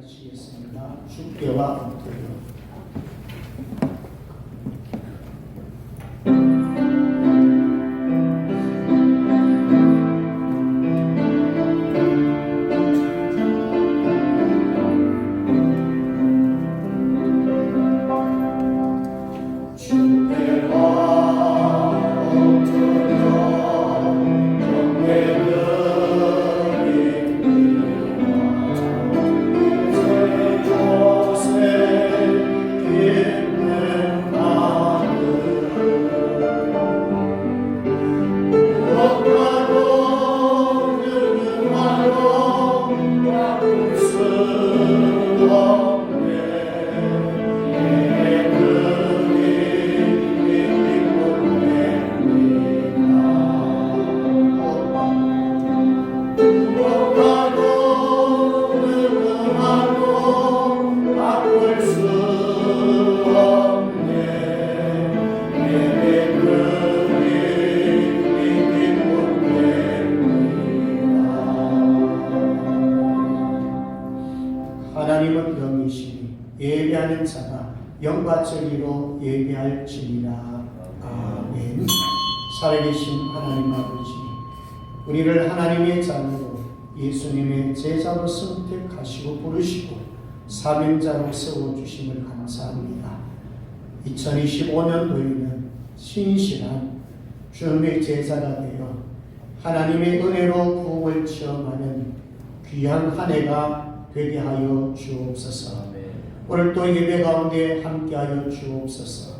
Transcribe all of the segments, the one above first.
하시겠습니다. 주께와 엎드려. 하나님은 영이시니 예배하는 자가 영과 진리로 예배할지니라. 아멘. 살아계신 하나님 아버지, 우리를 하나님의 자녀로 예수님의 제자로 선택하시고 부르시고 사명자로 세워주심을 감사합니다. 2025년도에는 신실한 주님의 제자가 되어 하나님의 은혜로 부흥을 체험하는 귀한 한 해가 되게 하여 주옵소서. 오늘도 예배 가운데 함께하여 주옵소서.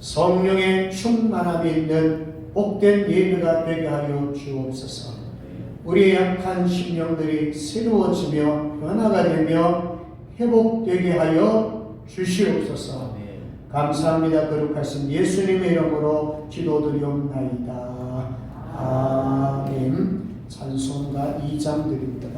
성령의 충만함이 있는 복된 예배가 되게 하여 주옵소서. 우리의 약한 심령들이 새로워지며 변화가 되며 회복되게 하여 주시옵소서. 감사합니다. 거룩하신 예수님의 이름으로 기도드리옵나이다. 아멘. 찬송가 2장 드립니다.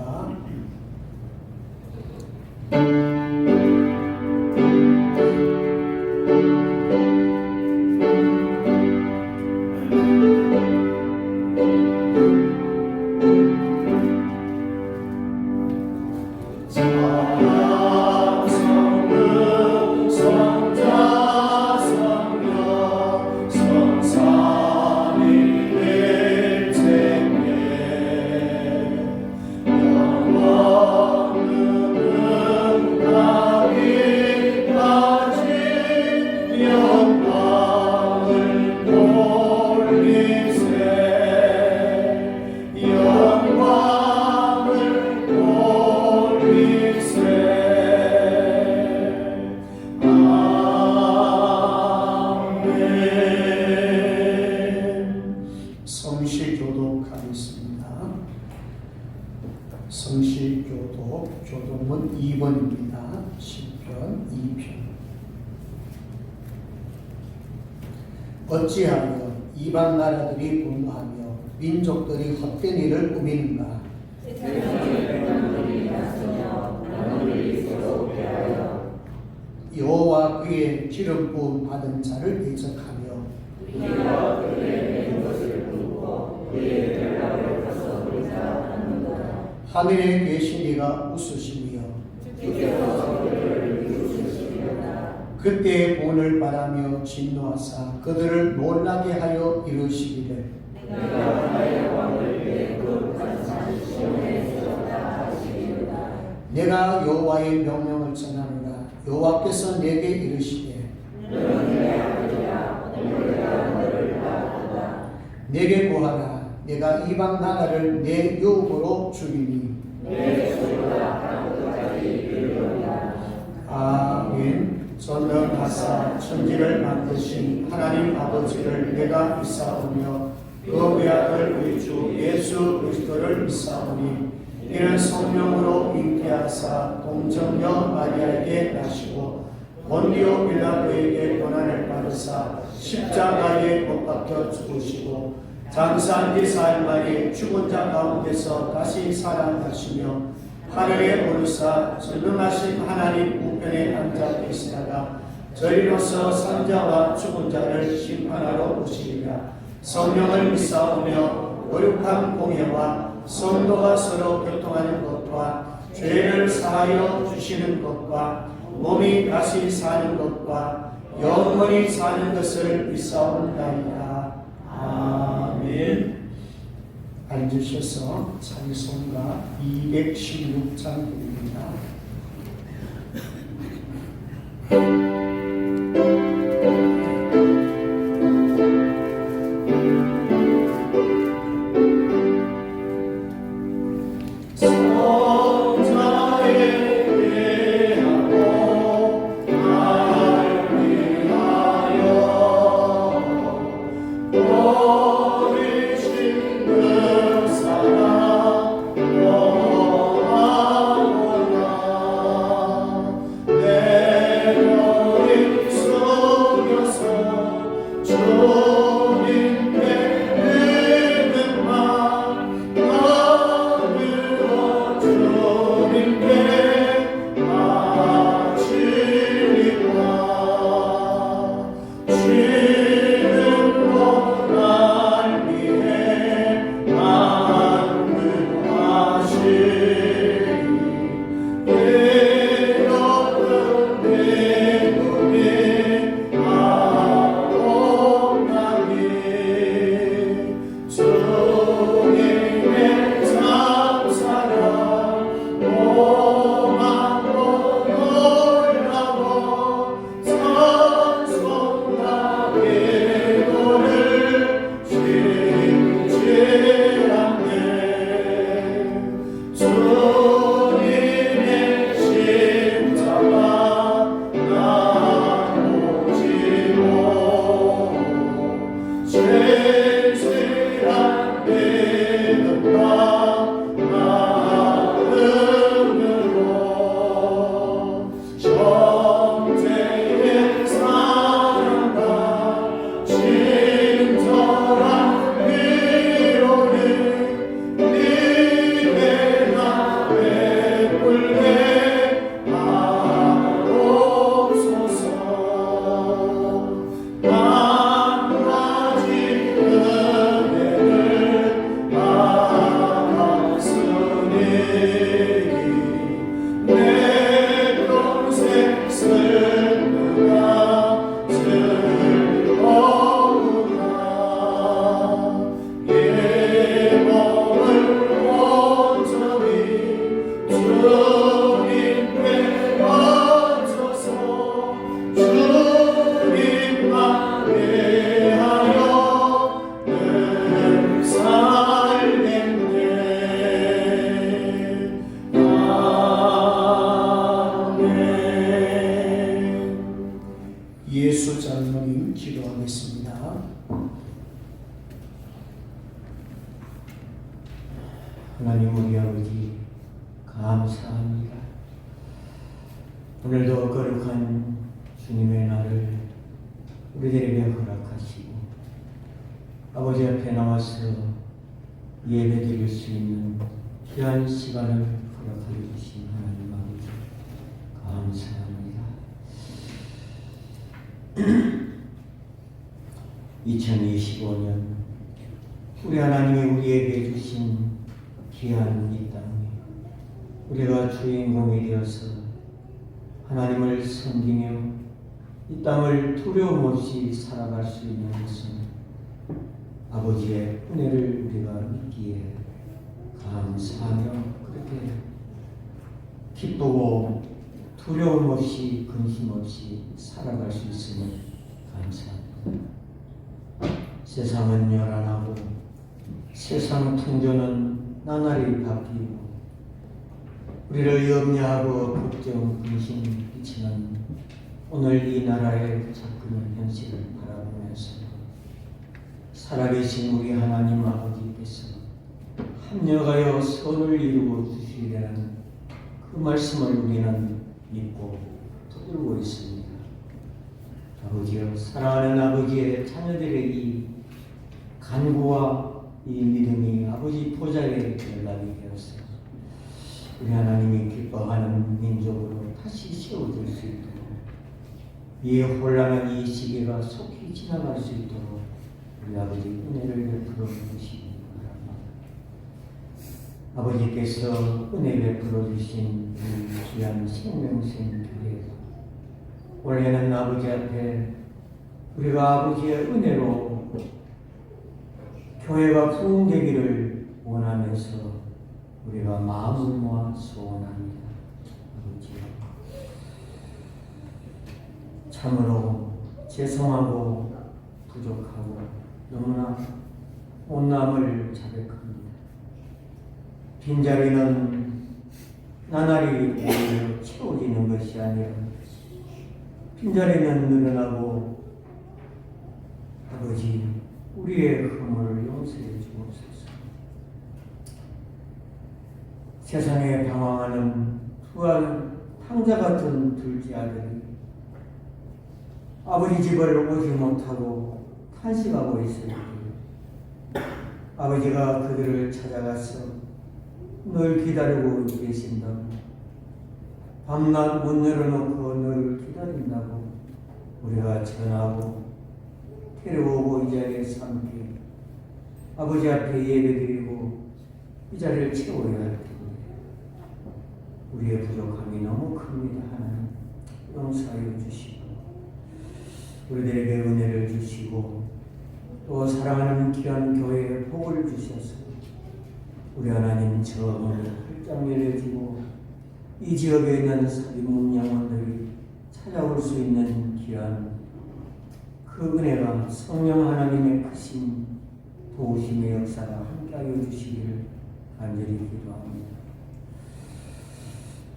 성실교독, 교독문 2번입니다. 시편 2편. 어찌하여 이방 나라들이 분노하며 민족들이 헛된 일을 꾸미는가? 여호와 그의 기름 부음 받은 자를 대적하며 하늘에 계신 이가 웃으시며 그때의 본을 바라며 진노하사 그들을 놀라게 하여 이르시기를 내가 여호와의 명령을 전하노라. 여호와께서 내게 이르시되 내게 구하라. 내가 이방 나라를 내 유혹으로 주리니. 아멘. 전능하사 천지를 만드신 하나님 아버지를 내가 믿사오며 그 외아들 우리 주 예수 그리스도를 믿사오니 이는 성령으로 잉태하사 동정녀 마리아에게 나시고 본디오 빌라도에게 고난을 받으사 십자가에 못 박혀 죽으시고 장사한 지 사흘 만에 죽은 자 가운데서 다시 살아나시며 하늘에 오르사 전능하신 하나님 우편에 앉아 계시다가 저리로서 산자와 죽은 자를 심판하러 오시리라. 성령을 믿사오며 거룩한 공회와 성도가 서로 교통하는 것과 죄를 사하여 주시는 것과 몸이 다시 사는 것과 영원히 사는 것을 믿사옵나이다. 아멘. 앉으셔서 찬송가 216장 드립니다. 예수 장로님 기도하겠습니다. 하나님 우리 아버지 감사합니다. 오늘도 거룩한 주님의 날을 우리들에게 허락하시고 아버지 앞에 나와서 예배 드릴 수 있는 귀한 시간을 허락해 주신 하나님 아버지 감사합니다. 2025년 우리 하나님이 우리에게 주신 귀한 이 땅에 우리가 주인공이 되어서 하나님을 섬기며 이 땅을 두려움 없이 살아갈 수 있는 것은 아버지의 은혜를 우리가 믿기에 감사하며 그렇게 기쁘고 두려움 없이 근심 없이 살아갈 수 있음을 감사합니다. 세상은 요란하고 세상 풍조는 나날이 바뀌고 우리를 염려하고 걱정, 근심 끼치는 오늘 이 나라의 접근의 현실을 바라보면서 살아계신 우리 하나님 아버지께서 합력하여 선을 이루어 주시려는 그 말씀을 우리는 믿고 붙들고 있습니다. 아버지여, 사랑하는 아버지의 자녀들의 이 간구와 이 믿음이 아버지 보좌에 연락이 되었어 우리 하나님이 기뻐하는 민족으로 다시 세워질 수 있도록 이 혼란한 이 시기가 속히 지나갈 수 있도록 우리 아버지 은혜를 베풀어 주시기 바랍니다. 아버지께서 은혜 베풀어 주신 이 귀한 생명생 교회, 올해는 아버지 앞에 우리가 아버지의 은혜로 교회가 부흥되기를 원하면서 우리가 마음을 모아 소원합니다. 아버지, 참으로 죄송하고 부족하고 너무나 온남을 자백합니다. 빈자리는 나날이 채워지는 것이 아니라 빈자리는 늘어나고 아버지 우리의 허물을 용서해 주옵소서. 세상에 방황하는 부한 탕자 같은 둘째 아들이 아버지 집을 오지 못하고 탄식하고 있을 때 아버지가 그들을 찾아가서 널 기다리고 계신다고, 밤낮 문 열어놓고 너를 기다린다고 우리가 전하고 데려오고 이 자리에서 함께 아버지 앞에 예배드리고 이 자리를 채워야 할 텐데 우리의 부족함이 너무 큽니다. 하나님 용서하여 주시고 우리들에게 은혜를 주시고 또 사랑하는 귀한 교회에 복을 주셔서 우리 하나님 저문을 활짝 열어주고 이 지역에 있는 살인문 영혼들이 찾아올 수 있는 귀한 그 은혜가 성령 하나님의 크신 도우심의 역사가 함께하여 주시기를 간절히 기도합니다.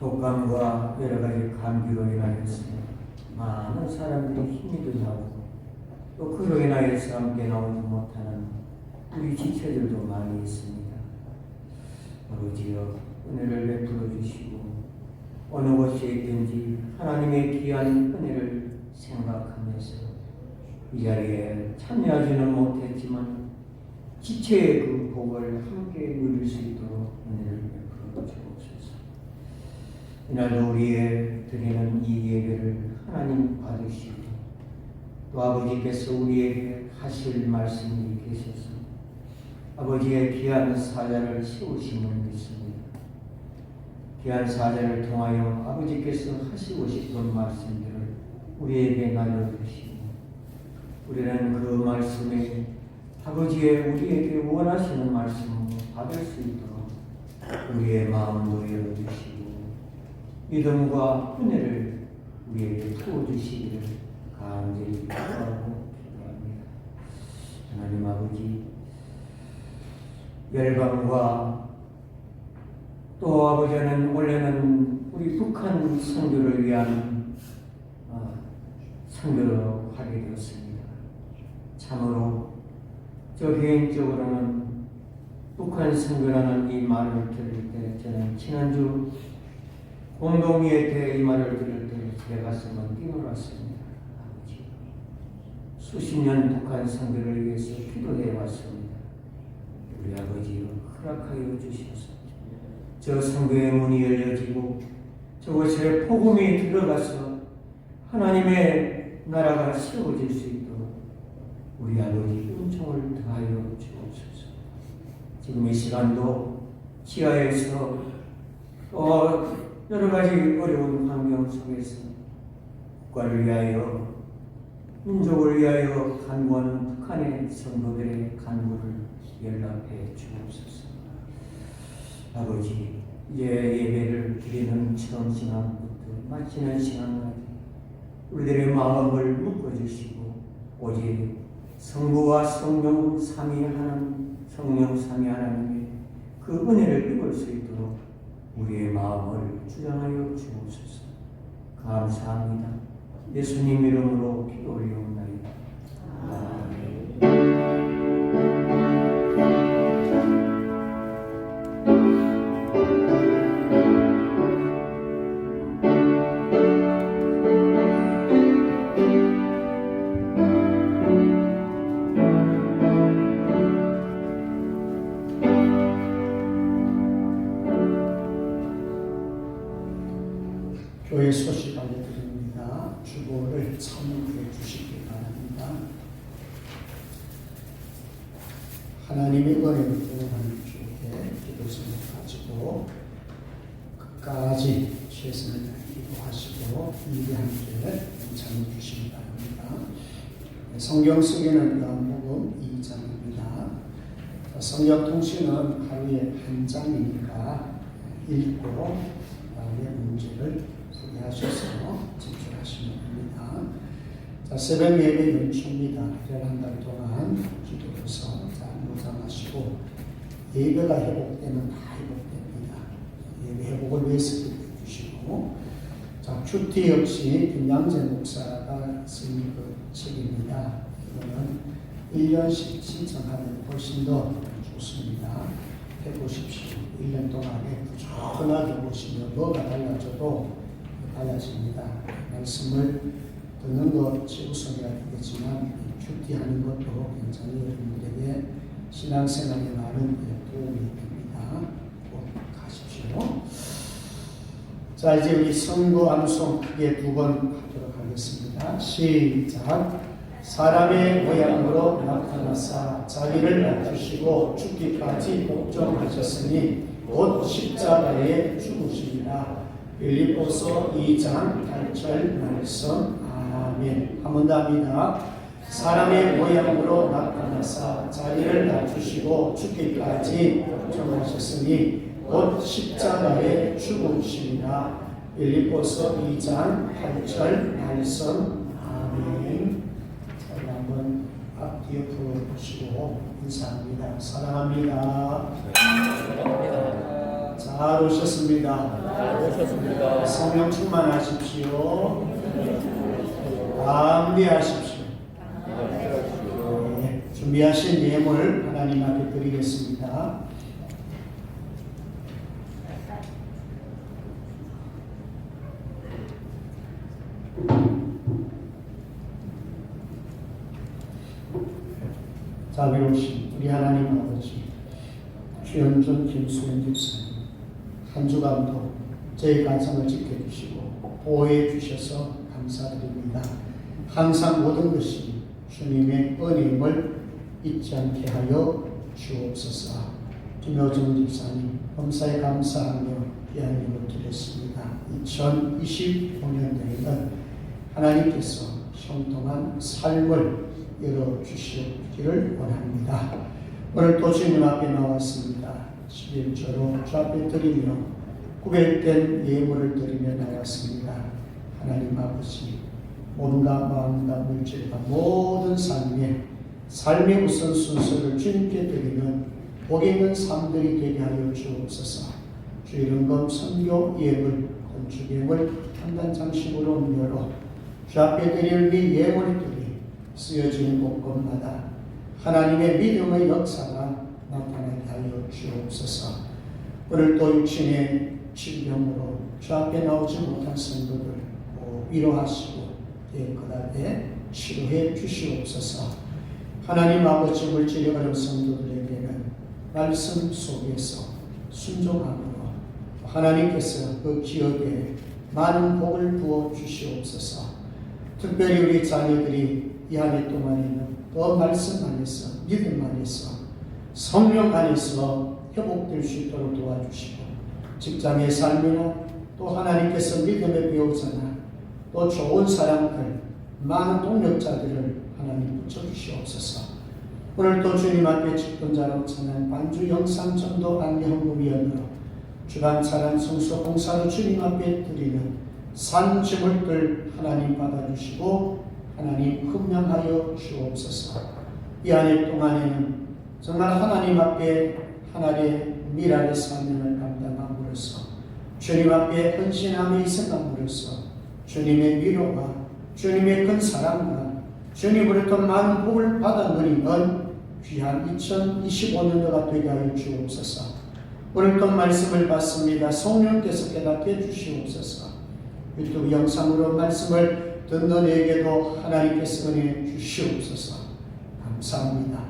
독감과 여러 가지 감기로 인하여서 많은 사람들이 힘이 들고 또 그로 인하여서 함께 나오지 못하는 우리 지체들도 많이 있습니다. 아버지여 은혜를 베풀어 주시고 어느 곳에 있든지 하나님의 귀한 은혜를 생각하면서 이 자리에 참여하지는 못했지만 지체의 그 복을 함께 누릴 수 있도록 은혜를 베풀어 주옵소서. 이날도 우리의 드리는 이 예배를 하나님 받으시고 또 아버지께서 우리에게 하실 말씀이 계셔서 아버지의 귀한 사자를 세우심을 믿습니다. 귀한 사자를 통하여 아버지께서 하시고 싶은 말씀들을 우리에게 나눠주시고 우리는 그 말씀에 아버지의 우리에게 원하시는 말씀을 받을 수 있도록 우리의 마음도 열어주시고 믿음과 은혜를 우리에게 부어주시기를 간절히 기도하고 기도합니다. 하나님 아버지, 열방과 또 아버지는 원래는 우리 북한 선교를 위한 선교를 하게 되었습니다. 참으로 저 개인적으로는 북한 선교라는 이 말을 들을 때 저는 지난주 공동회의 때 이 말을 들을 때 제 가슴은 뛰놀았습니다. 아버지, 수십 년 북한 선교를 위해서 기도해 왔습니다. 우리 아버지 허락하여 주셔서 저 선교의 문이 열려지고 저곳에 복음이 들어가서 하나님의 나라가 세워질 수 있도록 우리 아버지 은총을 더하여 주옵소서. 지금 이 시간도 지하에서 여러 가지 어려운 환경 속에서 국가를 위하여 민족을 위하여 간구하는 북한의 성도들의 간구를 연락해 주옵소서. 아버지, 이제 예배를 드리는 처음 시간부터 마치는 시간까지 우리들의 마음을 묶어주시고 오직 성부와 성령 삼위하나님, 성령 삼위하나님의 그 은혜를 입을 수 있도록 우리의 마음을 주장하여 주옵소서. 감사합니다. 예수님 이름으로 기도 올리옵나이다. 아멘. 교회 소식 알려드립니다. 주보를 참고해 주시기 바랍니다. 하나님의 은혜로 하는 주에 기도성을 가지고 끝까지 최선을 다해 기도하시고 일에 함께 동참해 주시기 바랍니다. 성경 속에는 요한복음 2장입니다. 성경 통신은 하루에 한 장이니까 읽고 그다음에 문제를 풀이하셔서 집중하시면 됩니다. 자, 새벽 예배 연초입니다. 한 달 동안 기도해서 잘 묵상하시고 예배가 회복되면 다 회복됩니다. 예배 회복을 위해서 기도해 주시고, 자, 큐티 역시 김양재 목사가 쓴 그 책입니다. 이거는 1년씩 신청하면 훨씬 더 좋습니다. 해보십시오. 1년 동안에 부지런하게 보시면 뭐가 달라져도 달라집니다. 말씀을 듣는 것 최우선이라 되겠지만 큐티하는 것도 굉장히 여러분들에게 신앙생활에 많은 도움이 됩니다. 꼭 가십시오. 자, 이제 우리 선거 암송 크게 2번 하도록 하겠습니다. 시작. 사람의 모양으로 나타나사 자기를 낮추시고 죽기까지 복종하셨으니 곧 십자가에 죽으시리라. 빌립보서 2장 8절 말씀. 아멘. 한 번 더 합니다. 사람의 모양으로 나타나사 자기를 낮추시고 죽기까지 복종하셨으니 곧 십자가에 죽으시리라. 빌립보서 2장 8절 말씀. 아멘. 자, 한번 앞뒤에 풀어보시고 인사합니다. 사랑합니다. 잘 오셨습니다. 성령 충만하십시오. 감리하십시오. 네, 준비하신 예물 하나님 앞에 드리겠습니다. 자비로우신 우리 하나님 아버지, 최현준 김수현 집사님, 한 주간도 저희 가정을 지켜주시고 보호해 주셔서 감사드립니다. 항상 모든 것이 주님의 은혜임을 잊지 않게 하여 주옵소서. 김효정 집사님, 범사에 감사하며 귀한 힘을 드렸습니다. 2025년도에는 하나님께서 형통한 삶을 열어주시기를 원합니다. 오늘 또 주님 앞에 나왔습니다. 11조로 주 앞에 드리며 구별된 예물을 드리며 나왔습니다. 하나님 아버지, 몸과 마음과 물질과 모든 삶의 우선 순서를 주님께 드리면 복 있는 삶들이 되게 하여 주옵소서. 주 이름검 선교 예물, 건축예물, 한단장식으로 옮겨로 주 앞에 드릴 이 예물들이 쓰여지는 곳곳마다 하나님의 믿음의 역사가 나타나게 하여 주옵소서. 오늘 또 육신의 질병으로 주 앞에 나오지 못한 성도들 위로하시고 깨끗하게 치료해 주시옵소서. 하나님 아버지, 물질이 어려운 성도들에게는 말씀 속에서 순종함으로 하나님께서 그 기업에 많은 복을 부어 주시옵소서. 특별히 우리 자녀들이 이 한 해 동안에는 더 말씀 안에서, 믿음 안에서, 성령 안에서 회복될 수 있도록 도와주시고, 직장의 삶이나 또 하나님께서 믿음의 배우자나 또 좋은 사람들, 많은 동력자들을 하나님 붙여주시옵소서. 오늘 또 주님 앞에 집권자로 참여한 반주 영상 전도 안내헌금위원으로 주간 차량 성수 봉사로 주님 앞에 드리는 산지물들 하나님 받아주시고 하나님 흠명하여 주옵소서. 이 한 해 동안에는 정말 하나님 앞에 하나님의 미랄의 사명을 감당함으로써 주님 앞에 헌신함이 있음으로써 주님의 위로와 주님의 큰 사랑과 주님으로부터 많은 복을 받아 누리는 귀한 2025년도가 되게 하여 주옵소서. 오늘 또 말씀을 받습니다. 성령께서 깨닫게 주시옵소서. 유튜브 영상으로 말씀을 듣는 에게도 하나님께서 은혜 주시옵소서. 감사합니다.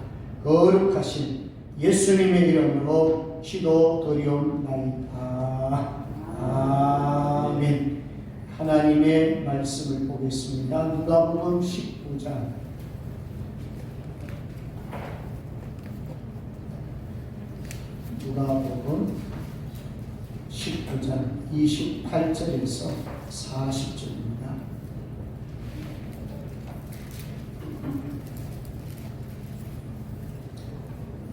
거룩하신 예수님의 이름으로 기도드리옵나이다. 아멘. 하나님의 말씀을 보겠습니다. 누가복음 19장 19장 누가복음 19장 28절에서 40절입니다.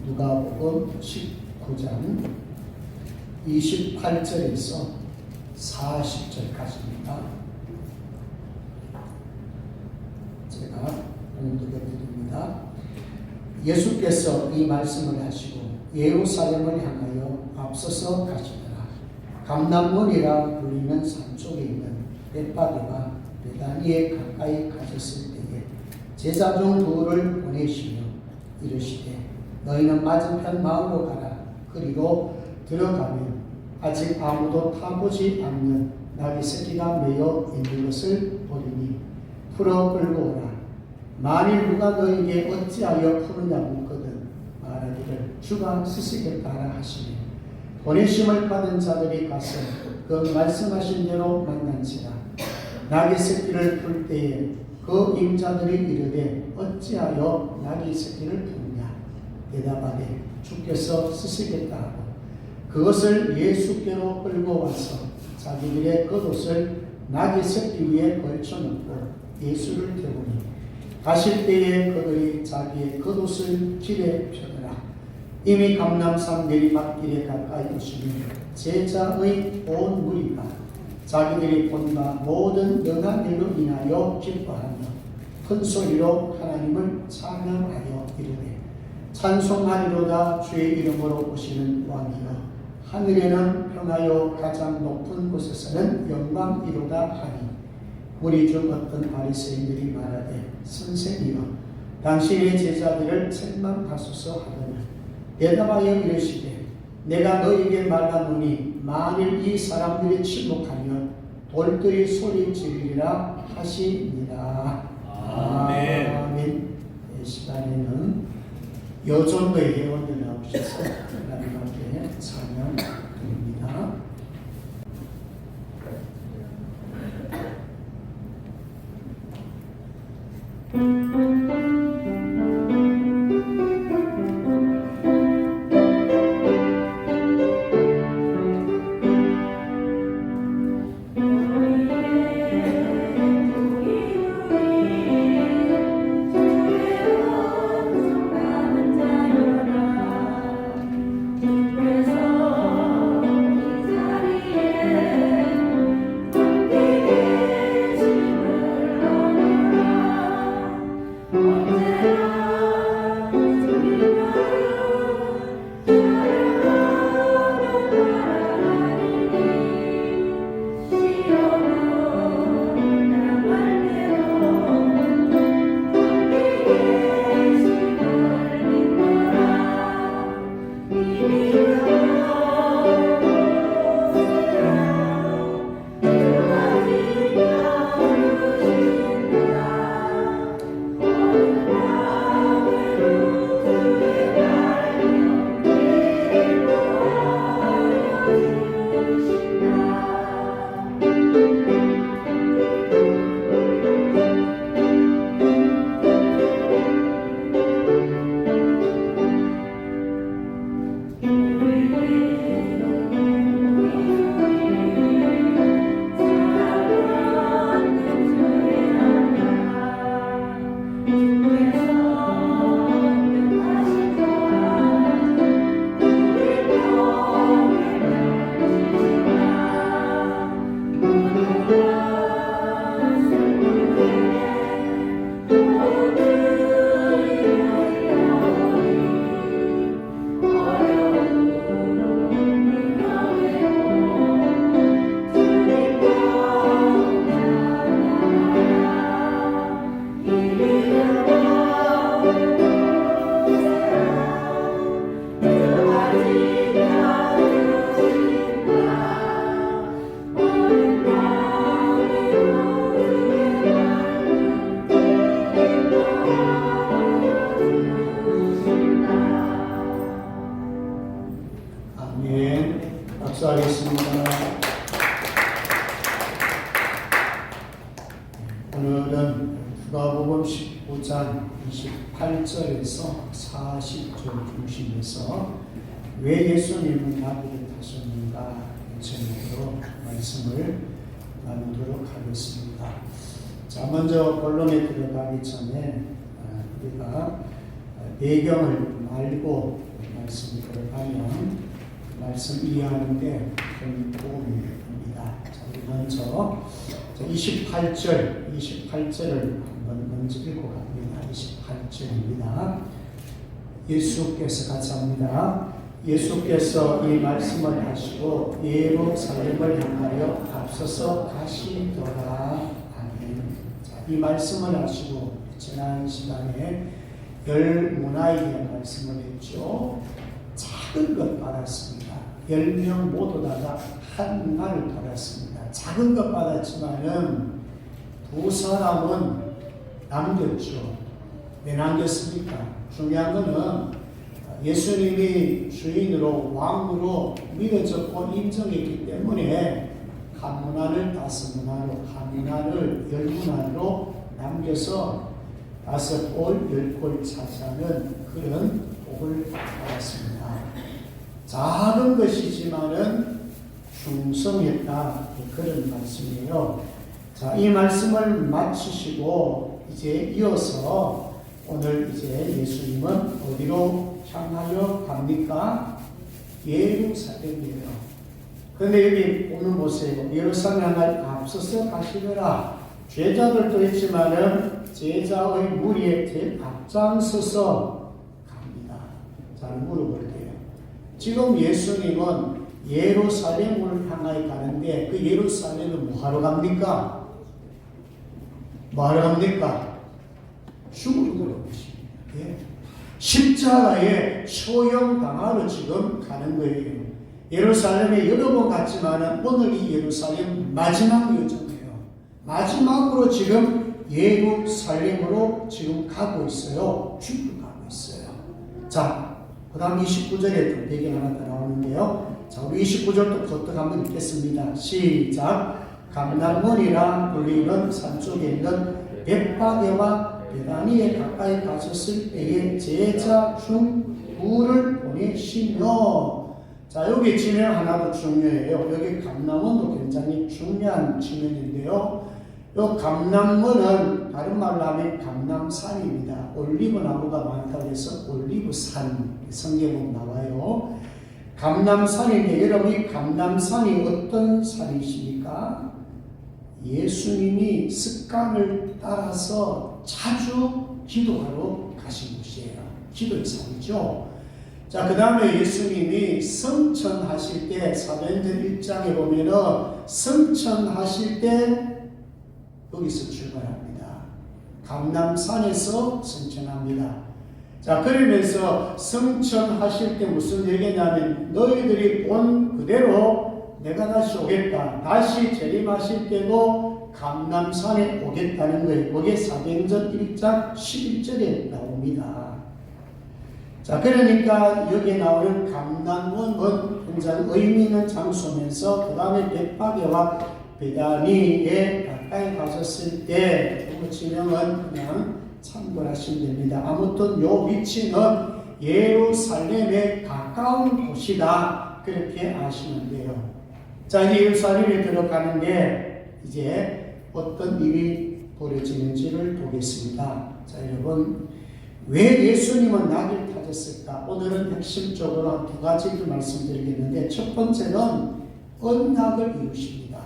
누가복음 19장 28절에서 40절까지입니다. 제가 봉독해 드립니다. 예수께서 이 말씀을 하시고 예루살렘을 향하여 앞서서 가시더라. 감람문이라 불리는 산 쪽에 있는 벳바게와 베다니에 가까이 가셨을 때에 제자 중 둘을 보내시며 이르시되 너희는 맞은편 마을로 가라. 그리고 들어가면 아직 아무도 타보지 않는 나귀 새끼가 매여 있는 것을 보리니 풀어 끌고 오라. 만일 누가 너에게 어찌하여 푸느냐 묻거든 말하기를 주가 쓰시겠다라 하시니 보내심을 받은 자들이 가서 그 말씀하신 대로 만난지라. 나귀 새끼를 풀 때에 그 임자들이 이르되 어찌하여 나귀 새끼를 푸느냐 대답하되 주께서 쓰시겠다 하고 그것을 예수께로 끌고 와서 자기들의 겉옷을 나귀 새끼 위에 걸쳐놓고 예수를 태우니 가실 때에 그들이 자기의 겉옷을 길에 펴더라. 이미 감람산 내리막길에 가까이 오시니 제자의 온 무리가 자기들이 본 바 모든 능한 일로 인하여 기뻐하며 큰 소리로 하나님을 찬양하여 이르되 찬송하리로다. 주의 이름으로 오시는 왕이여 하늘에는 평하여 가장 높은 곳에서는 영광이로다 하니 우리 중 어떤 바리새인들이 말하되 선생이여 당신의 제자들을 책망하소서 하더니 대답하여 이르시되 내가 너희에게 말하노니 만일 이 사람들이 침묵하면 돌들이 소리 지르리라 하시니라. 아멘. 아멘. 이 시간에는 여전도의 회원들 나오셔서 하나님 앞에 찬양 드립니다. 박수하겠습니다. 오늘은 누가복음 19장 28절에서 40절 중심에서 왜 예수님은 나귀를 타셨는가 제목으로 말씀을 나누도록 하겠습니다. 자, 먼저 본론에 들어가기 전에 우리가 배경을 알고 말씀을 들어가면 말씀 이해하는데 큰 도움이 됩니다. 자, 우리 먼저 28절을 한번 먼저 읽고 갑니다. 28절입니다. 예수께서 같이 합니다. 예수께서 이 말씀을 하시고 예루살렘을 향하여 앞서서 가시더라. 아멘. 자, 이 말씀을 하시고 지난 시간에 열 문화에 대한 말씀을 했죠. 작은 것 받았습니다. 10명 모두 다가 한 문화를 받았습니다. 작은 것 받았지만은 두 사람은 남겼죠. 왜 남겼습니까? 중요한 것은 예수님이 주인으로 왕으로 믿어졌고 인정했기 때문에 한 문화를 5문화로, 한 문화를 10문화로 남겨서 5골, 10골 차지하는 그런 복을 받았습니다. 작은 것이지만은 충성했다, 그런 말씀이에요. 자, 이 말씀을 마치시고 이제 이어서 오늘 이제 예수님은 어디로 향하여 갑니까? 예루살렘이에요. 그런데 여기 오늘 보세요. 예루살렘 향하여 앞서서 가시더라. 제자들도 있지만은 제자의 무리에 제일 앞장서서 갑니다. 자, 물어볼게요. 지금 예수님은 예루살렘을 향하여 가는데 그 예루살렘은 뭐하러 갑니까? 뭐하러 갑니까? 죽으러 가는 것입니다. 예? 십자가에 처형당하러 지금 가는 거예요. 예루살렘에 여러 번 갔지만 오늘 이 예루살렘 마지막 여정이에요. 마지막으로 지금 예루살렘으로 지금 가고 있어요. 죽으러 가고 있어요. 자, 그 다음 29절에 또 배경 하나 더 나오는데요. 자, 우리 29절도 그것도 한번 읽겠습니다. 시작. 감람문이라 불리는 산 쪽에 있는 벳파게와 베다니에 가까이 가셨을 때에 제자 중 둘을 보내시며, 자, 여기 지명 하나도 중요해요. 여기 감람문도 굉장히 중요한 지명인데요. 이 감람문은 다른 말로 하면 감람산입니다. 올리브 나무가 많다고 해서 올리브산 성경에 나와요. 감람산인데 여러분 이 감람산이 어떤 산이십니까? 예수님이 습관을 따라서 자주 기도하러 가신 곳이에요. 기도의 산이죠. 자, 그 다음에 예수님이 성천하실 때 사도행전 1장에 보면은 성천하실 때 여기서 출발합니다. 감람산에서 성천합니다. 자, 그러면서 성천하실 때 무슨 얘기냐면 너희들이 본 그대로 내가 다시 오겠다. 다시 재림하실 때도 감람산에 오겠다는 거예요. 그게 사도행전 1장 11절에 나옵니다. 자, 그러니까 여기에 나오는 감람문은 굉장히 의미 있는 장소면서 그 다음에 벳파게와 베다니에 가까이 가셨을 때 그 지명은 그냥 참고하시면 됩니다. 아무튼 요 위치는 예루살렘에 가까운 곳이다. 그렇게 아시면 돼요. 자, 이제 예루살렘에 들어가는데 이제 어떤 일이 벌어지는지를 보겠습니다. 자, 여러분, 왜 예수님은 나귀를 타셨을까? 오늘은 핵심적으로 2가지를 말씀드리겠는데, 첫 번째는 언약을 이루십니다.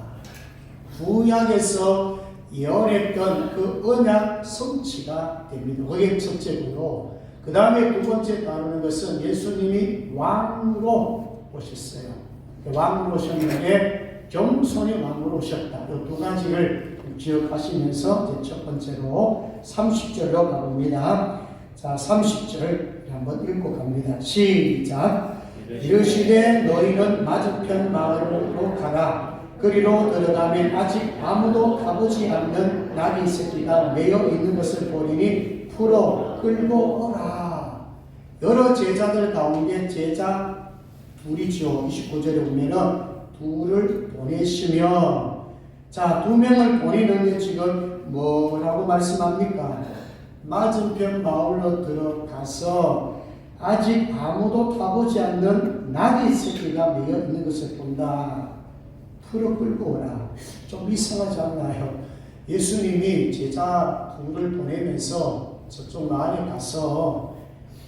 구약에서 예언했던 그 언약 성취가 됩니다. 그게 첫째고요. 그 다음에 두 번째 다루는 것은 예수님이 왕으로 오셨어요. 왕으로 오셨는데 겸손의 왕으로 오셨다. 이 2가지를 기억하시면서 이제 첫 번째로 30절로 가봅니다. 자, 30절 한번 읽고 갑니다. 시작. 이르시되 너희는 맞은편 마을로 가라. 그리로 들어가면 아직 아무도 가보지 않는 나귀 새끼가 매여 있는 것을 보리니 풀어 끌고 오라. 여러 제자들 가운데 제자 둘이죠. 29절에 보면은 둘을 보내시며, 자, 2명을 보내는데 지금 뭐라고 말씀합니까? 맞은편 마을로 들어가서 아직 아무도 타보지 않는 나귀 새끼가 매여 있는 것을 본다. 풀어 끌고 오라. 좀 이상하지 않나요? 예수님이 제자 둘을 보내면서 저쪽 마을에 가서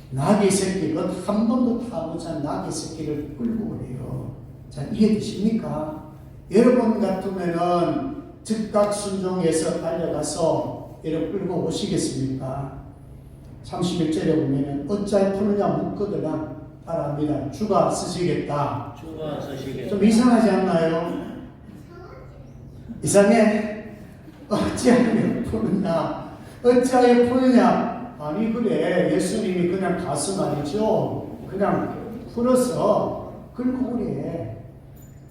나귀 새끼, 한 번도 타보지 않은 나귀 새끼를 끌고 오래요. 자, 이해되십니까? 여러분 같으면은 즉각 순종해서 달려가서 이를 끌고 오시겠습니까? 31절에 보면은 어찌하여 푸느냐 묻거든요. 바랍니다. 주가 쓰시겠다. 주가 쓰시겠다. 좀 이상하지 않나요? 이상해? 어찌하여 푸느냐? 어찌하여 푸느냐? 아니 그래, 예수님이 그냥 가서 말이죠. 그냥 풀어서 끌고 오래.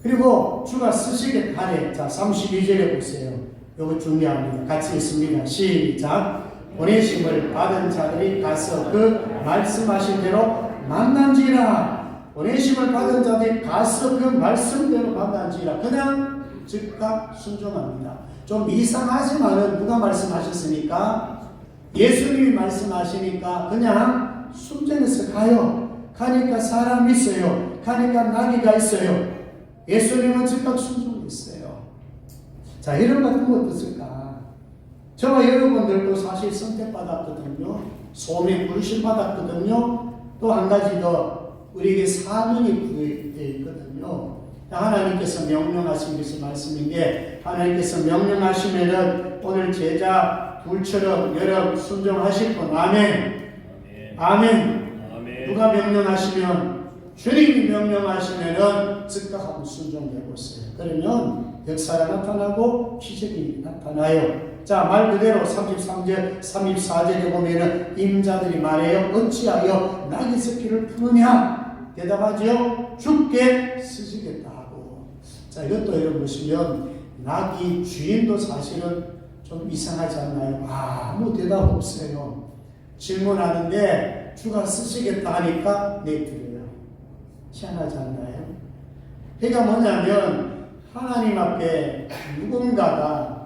그리고 주가 쓰시겠다 하래. 자, 32절에 보세요. 이거 중요합니다. 같이 읽습니다. 시작. 보내심을 받은 자들이 가서 그 말씀하신 대로 만난지라. 보내심을 받은 자들이 가서 그 말씀대로 만난지라. 그냥 즉각 순종합니다. 좀 이상하지만은 누가 말씀하셨으니까? 예수님이 말씀하시니까 그냥 순종해서 가요. 가니까 사람이 있어요. 가니까 나귀가 있어요. 예수님은 즉각 순종했어요. 자, 이런 같은 거 어떻습니까? 저와 여러분들도 사실 선택받았거든요. 소명이 부르심받았거든요. 또 한 가지 더 우리에게 사명이 부여되어 있거든요. 하나님께서 명령하신 것이 말씀인데, 하나님께서 명령하시면은 오늘 제자 둘처럼 여러분 순종하실 분. 아멘. 아멘. 누가 명령하시면, 주님이 명령하시면은 즉각 한번 순종해보세요. 그러면 역사가 나타나고 기적이 나타나요. 자, 말 그대로 33절, 34절에 보면은 임자들이 말해요. 어찌하여 나귀 새끼를 푸느냐? 대답하죠. 죽게 쓰시겠다 하고. 자, 이것도 여러분 보시면 나귀 주인도 사실은 좀 이상하지 않나요? 아무 대답 없어요. 질문하는데 주가 쓰시겠다 하니까 네, 드려요. 희한하지 않나요? 그러니까 뭐냐면 하나님 앞에 누군가가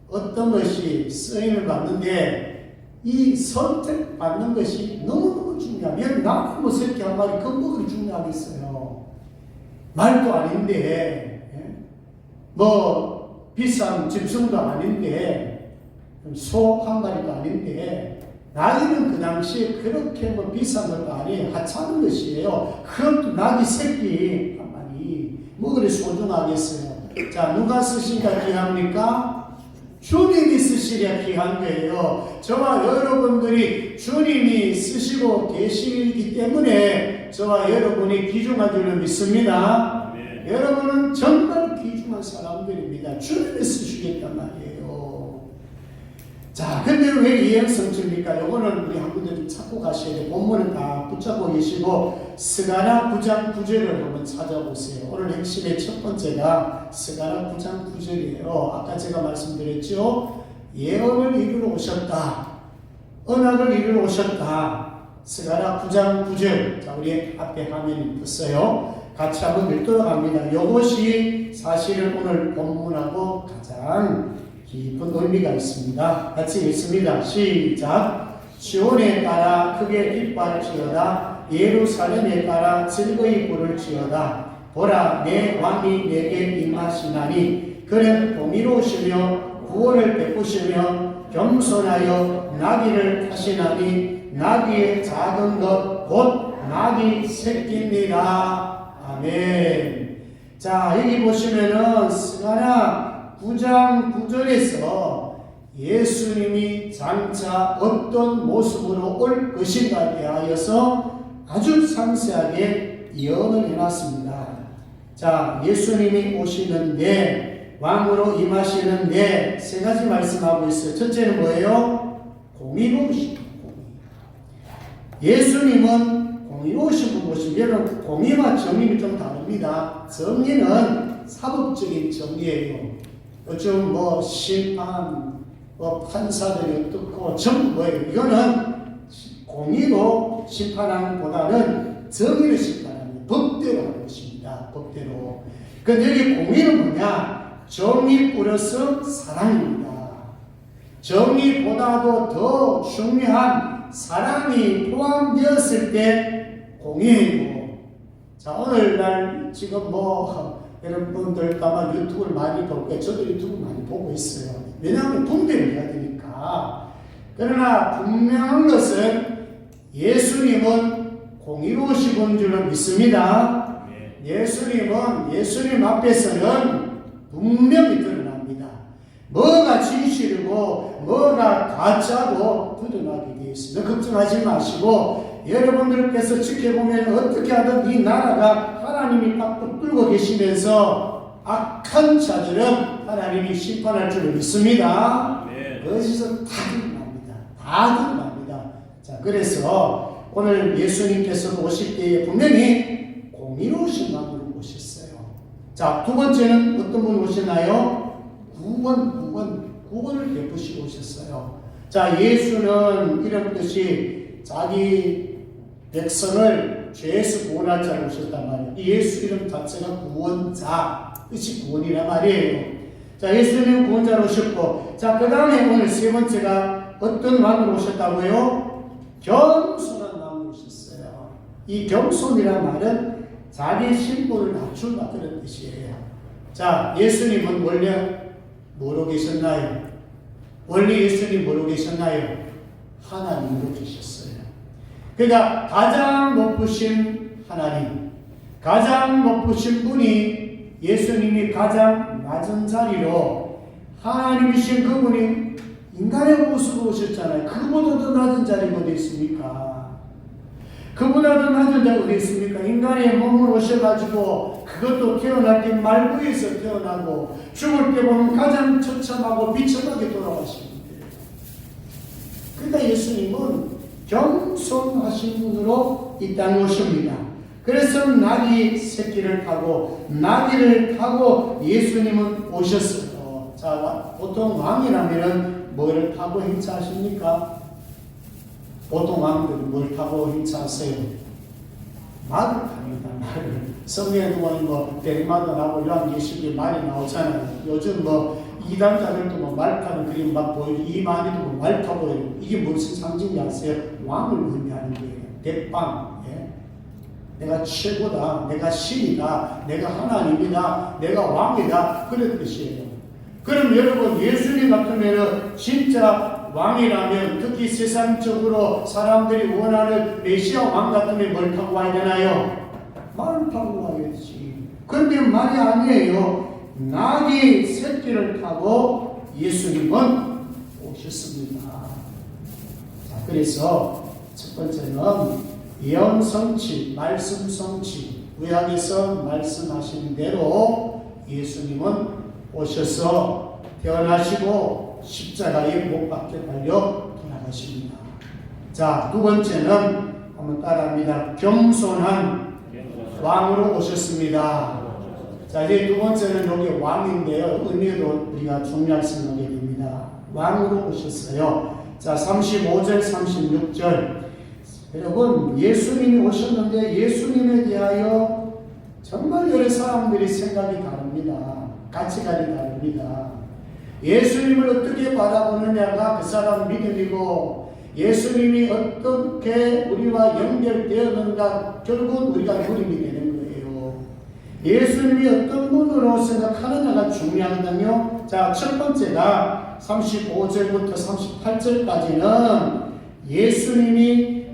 어떤 것이 쓰임을 받는데 이 선택받는 것이 너무너무 중요하면 나무 새끼 한 마리 겁먹이 중요하겠어요. 말도 아닌데 뭐 비싼 짐승도 아닌데 소 한 마리도 아닌데 나귀는 그 당시에 그렇게 뭐 비싼 것도 아니에요. 하찮은 것이에요. 그것도 나귀 새끼 한 마리 뭐 그리 소중하겠어요. 자, 누가 쓰시니까 귀합니까? 주님이 쓰시랴 귀한 거예요. 저와 여러분들이 주님이 쓰시고 계시기 때문에 저와 여러분이 귀중한 줄을 믿습니다. 네. 여러분은 정말 귀중한 사람들입니다. 주님이 쓰시겠단 말이에요. 자, 근데 왜 이행성취입니까? 요거는 우리 학부들이 찾고 가셔야 돼요. 본문은 다 붙잡고 계시고 스가랴 9장 9절을 한번 찾아보세요. 오늘 핵심의 첫 번째가 스가랴 9장 9절이에요. 아까 제가 말씀드렸죠. 예언을 이루러 오셨다. 언약을 이루러 오셨다. 스가랴 9장 9절. 자, 우리 앞에 화면이 떴어요. 같이 한번 읽도록 합니다. 이것이 사실은 오늘 본문하고 가장 깊은 의미가 있습니다. 같이 읽습니다. 시작. 시온에 따라 크게 기뻐할지어다. 예루살렘에 따라 즐거이 부를지어다. 보라, 내 왕이 내게 임하시나니 그는 공의로우시며 구원을 베푸시며 겸손하여 나귀를 타시나니 나귀의 작은 것 곧 나귀 새끼입니다. 아멘. 자, 여기 보시면은 스가랴 9장 9절에서 예수님이 장차 어떤 모습으로 올 것인가에 대하여서 아주 상세하게 예언을 해놨습니다. 자, 예수님이 오시는데, 왕으로 임하시는데 세 가지 말씀하고 있어요. 첫째는 뭐예요? 공의로우신 분. 예수님은 공의로우신 분이시면 공의와 정의는 좀 다릅니다. 정의는 사법적인 정의예요. 요즘 뭐 심판, 뭐 판사들이 어떻고 전부 뭐예요? 이거는 공의로 심판하는 보다는 정의로 심판하는 법대로 하는 것입니다. 법대로. 근데 여기 공의는 뭐냐? 정의 플러스 사랑입니다. 정의보다도 더 중요한 사랑이 포함되었을 때 공이에요. 자, 오늘날 지금 여러분들 아마 유튜브를 많이 볼 거예요. 저도 유튜브 많이 보고 있어요. 왜냐하면 분별을 해야 되니까. 그러나 분명한 것은 예수님은 공의로우신 줄로 믿습니다. 예수님 앞에서는 분명히 드러납니다. 뭐가 진실이고 뭐가 가짜고 드러나게 되어 있습니다. 걱정하지 마시고 여러분들께서 지켜보면 어떻게 하든 이 나라가 하나님이 딱 붙들고 계시면서 악한 자들은 하나님이 심판할 줄 믿습니다. 거기서 다 드러납니다. 다 드러납니다. 자, 그래서 오늘 예수님께서 오실 때에 분명히 공의로우신 마음으로 오셨어요. 자, 두 번째는 어떤 분 오셨나요? 구원을 베푸시고 오셨어요. 자, 예수는 이런 뜻이 자기 백성을 죄에서 구원할 자로 오셨단 말이에요. 이 예수 이름 자체가 구원자, 뜻이 구원이란 말이에요. 자, 예수님은 구원자로 오셨고, 자, 그 다음에 오늘 세 번째가 어떤 왕으로 오셨다고요? 겸손한 왕으로 오셨어요. 이 겸손이란 말은 자기 신분을 낮춘다 그런 뜻이에요. 자, 예수님은 원래 뭐로 계셨나요? 원래 예수님 뭐로 계셨나요? 하나님으로 계셨어요. 그러니까 가장 높으신 하나님, 가장 높으신 분이 예수님이 가장 낮은 자리로 하나님이신 그분이 인간의 모습으로 오셨잖아요. 그보다 더 낮은 자리가 어디 있습니까? 그보다 더 낮은 자리가 어디 있습니까? 인간의 몸으로 오셔가지고 그것도 태어날 때 말구에서 태어나고 죽을 때 보면 가장 처참하고 비참하게 돌아가십니다. 그러니까 예수님은 겸손하신 분으로 이 땅에 오십니다. 그래서 나귀 새끼를 타고 예수님은 오셨어요. 자, 보통 왕이라면 뭐를 타고 행차하십니까? 보통 왕들은 뭘 타고 행차하세요? 말을 탑니다. 말을. 성경에 보면 대리마다 나오고 요한계시록에 말이 나오잖아요. 요즘 이단자들도 말 타는 그림 막 보이고 이만희도 말 타고 이게 무슨 상징이 아세요? 왕을 의미하는 거예요. 대빵. 예? 내가 최고다. 내가 신이다. 내가 하나님이다. 내가 왕이다. 그런 뜻이에요. 그럼 여러분 예수님 같으면 진짜 왕이라면 특히 세상적으로 사람들이 원하는 메시아 왕 같으면 뭘 타고 와야 되나요? 말을 타고 와야지. 그런데 말이 아니에요. 나귀 새끼를 타고 예수님은 오셨습니다. 자, 그래서 첫 번째는 예언 성취, 말씀 성취, 구약에서 말씀하신 대로 예수님은 오셔서 태어나시고 십자가에 못 박혀 달려 돌아가십니다. 자, 두 번째는 한번 따라합니다. 겸손한 왕으로 오셨습니다. 자, 이제 두 번째는 여기 왕인데요. 의미도 우리가 중요하게 생각하게 됩니다. 왕으로 오셨어요. 자, 35절, 36절. 여러분, 예수님이 오셨는데 예수님에 대하여 정말 여러 사람들이 생각이 다릅니다. 가치관이 다릅니다. 예수님을 어떻게 바라보느냐가 그 사람 믿음이고, 예수님이 어떻게 우리와 연결되었는가 결국 우리가 누림이 되는 거예요. 예수님이 어떤 분으로 생각하느냐가 중요하거든요. 자, 첫 번째가 35절부터 38절까지는 예수님의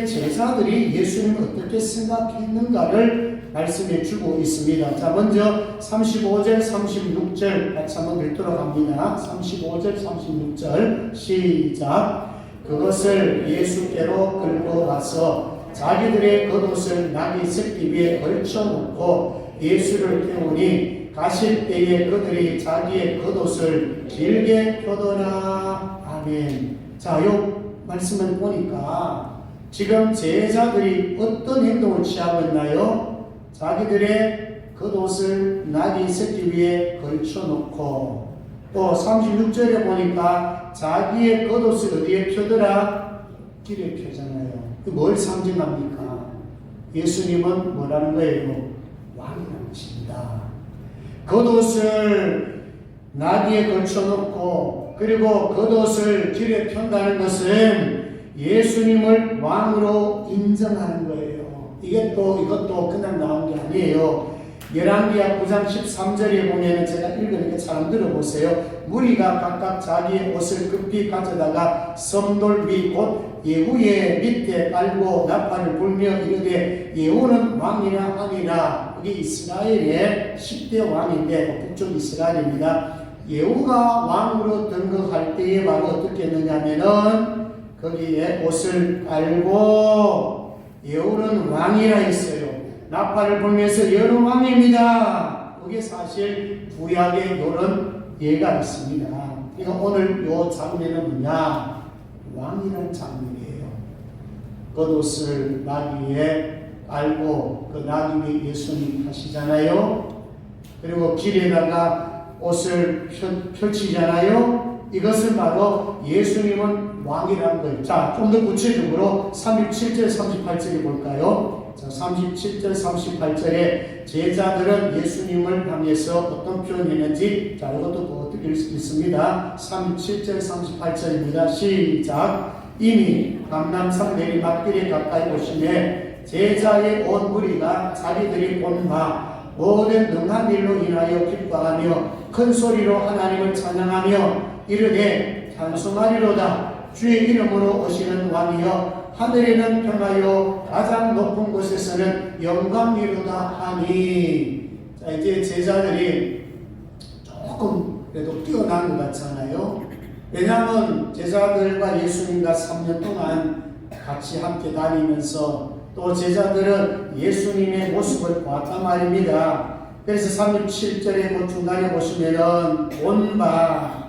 제자들이 예수님을 어떻게 생각했는가를 말씀해 주고 있습니다. 자, 먼저 35절, 36절 같이 한번 읽도록 합니다. 35절, 36절 시작. 그것을 예수께로 끌고 와서 자기들의 겉옷을 나귀 새끼 위에 걸쳐놓고 예수를 태우니 가실 때에 그들이 자기의 겉옷을 길게 펴더라. 아멘. 자, 요 말씀을 보니까 지금 제자들이 어떤 행동을 취하고 있나요? 자기들의 겉옷을 나귀 새끼 위에 걸쳐놓고, 또 36절에 보니까 자기의 겉옷을 어디에 펴더라? 길에 펴잖아요. 뭘 상징합니까? 예수님은 뭐라는 거예요? 왕이라는 것입니다. 겉옷을 나귀에 걸쳐놓고 그리고 겉옷을 길에 편다는 것은 예수님을 왕으로 인정하는 거예요. 이것도 그냥 나온 게 아니에요. 열왕기하 9장 13절에 보면 제가 읽으니까 잘 들어보세요. 무리가 각각 자기의 옷을 급히 가져다가 섬돌 위 곧 예후의 밑에 깔고 나팔을 불며 이르되 예후는 왕이라 하니라. 여기 이스라엘의 10대 왕인데 북쪽 이스라엘입니다. 예후가 왕으로 등극할 때에 바로 어떻게 했느냐면은 거기에 옷을 깔고 예후는 왕이라 했어요. 나팔을 불면서 여러 왕입니다. 그게 사실 구약의 이런 예가 있습니다. 그러니까 오늘 이 장면은 뭐냐? 왕이라는 장면이에요. 겉옷을 나귀에 깔고 그 나귀 위 예수님 하시잖아요. 그리고 길에다가 옷을 펼치잖아요. 이것은 바로 예수님은 왕이라는 거예요. 자, 좀 더 구체적으로 37절 38절에 볼까요? 자, 37절 38절에 제자들은 예수님을 향해서 어떤 표현을 했는지, 자, 이것도 또 어떻게 읽습니다. 37절 38절입니다. 시작. 이미 감람산 내리막길에 가까이 오시매 제자의 온 무리가 자기들이 본 바 모든 능한 일로 인하여 기뻐하며 큰 소리로 하나님을 찬양하며 이르되 찬송하리로다. 주의 이름으로 오시는 왕이여 하늘에는 평하여 가장 높은 곳에서는 영광이로다 하니. 자, 이제 제자들이 조금 그래도 뛰어난 것 같잖아요. 왜냐하면 제자들과 예수님과 3년 동안 같이 함께 다니면서 또 제자들은 예수님의 모습을 보았단 말입니다. 그래서 37절에 그 중간에 보시면은 본바,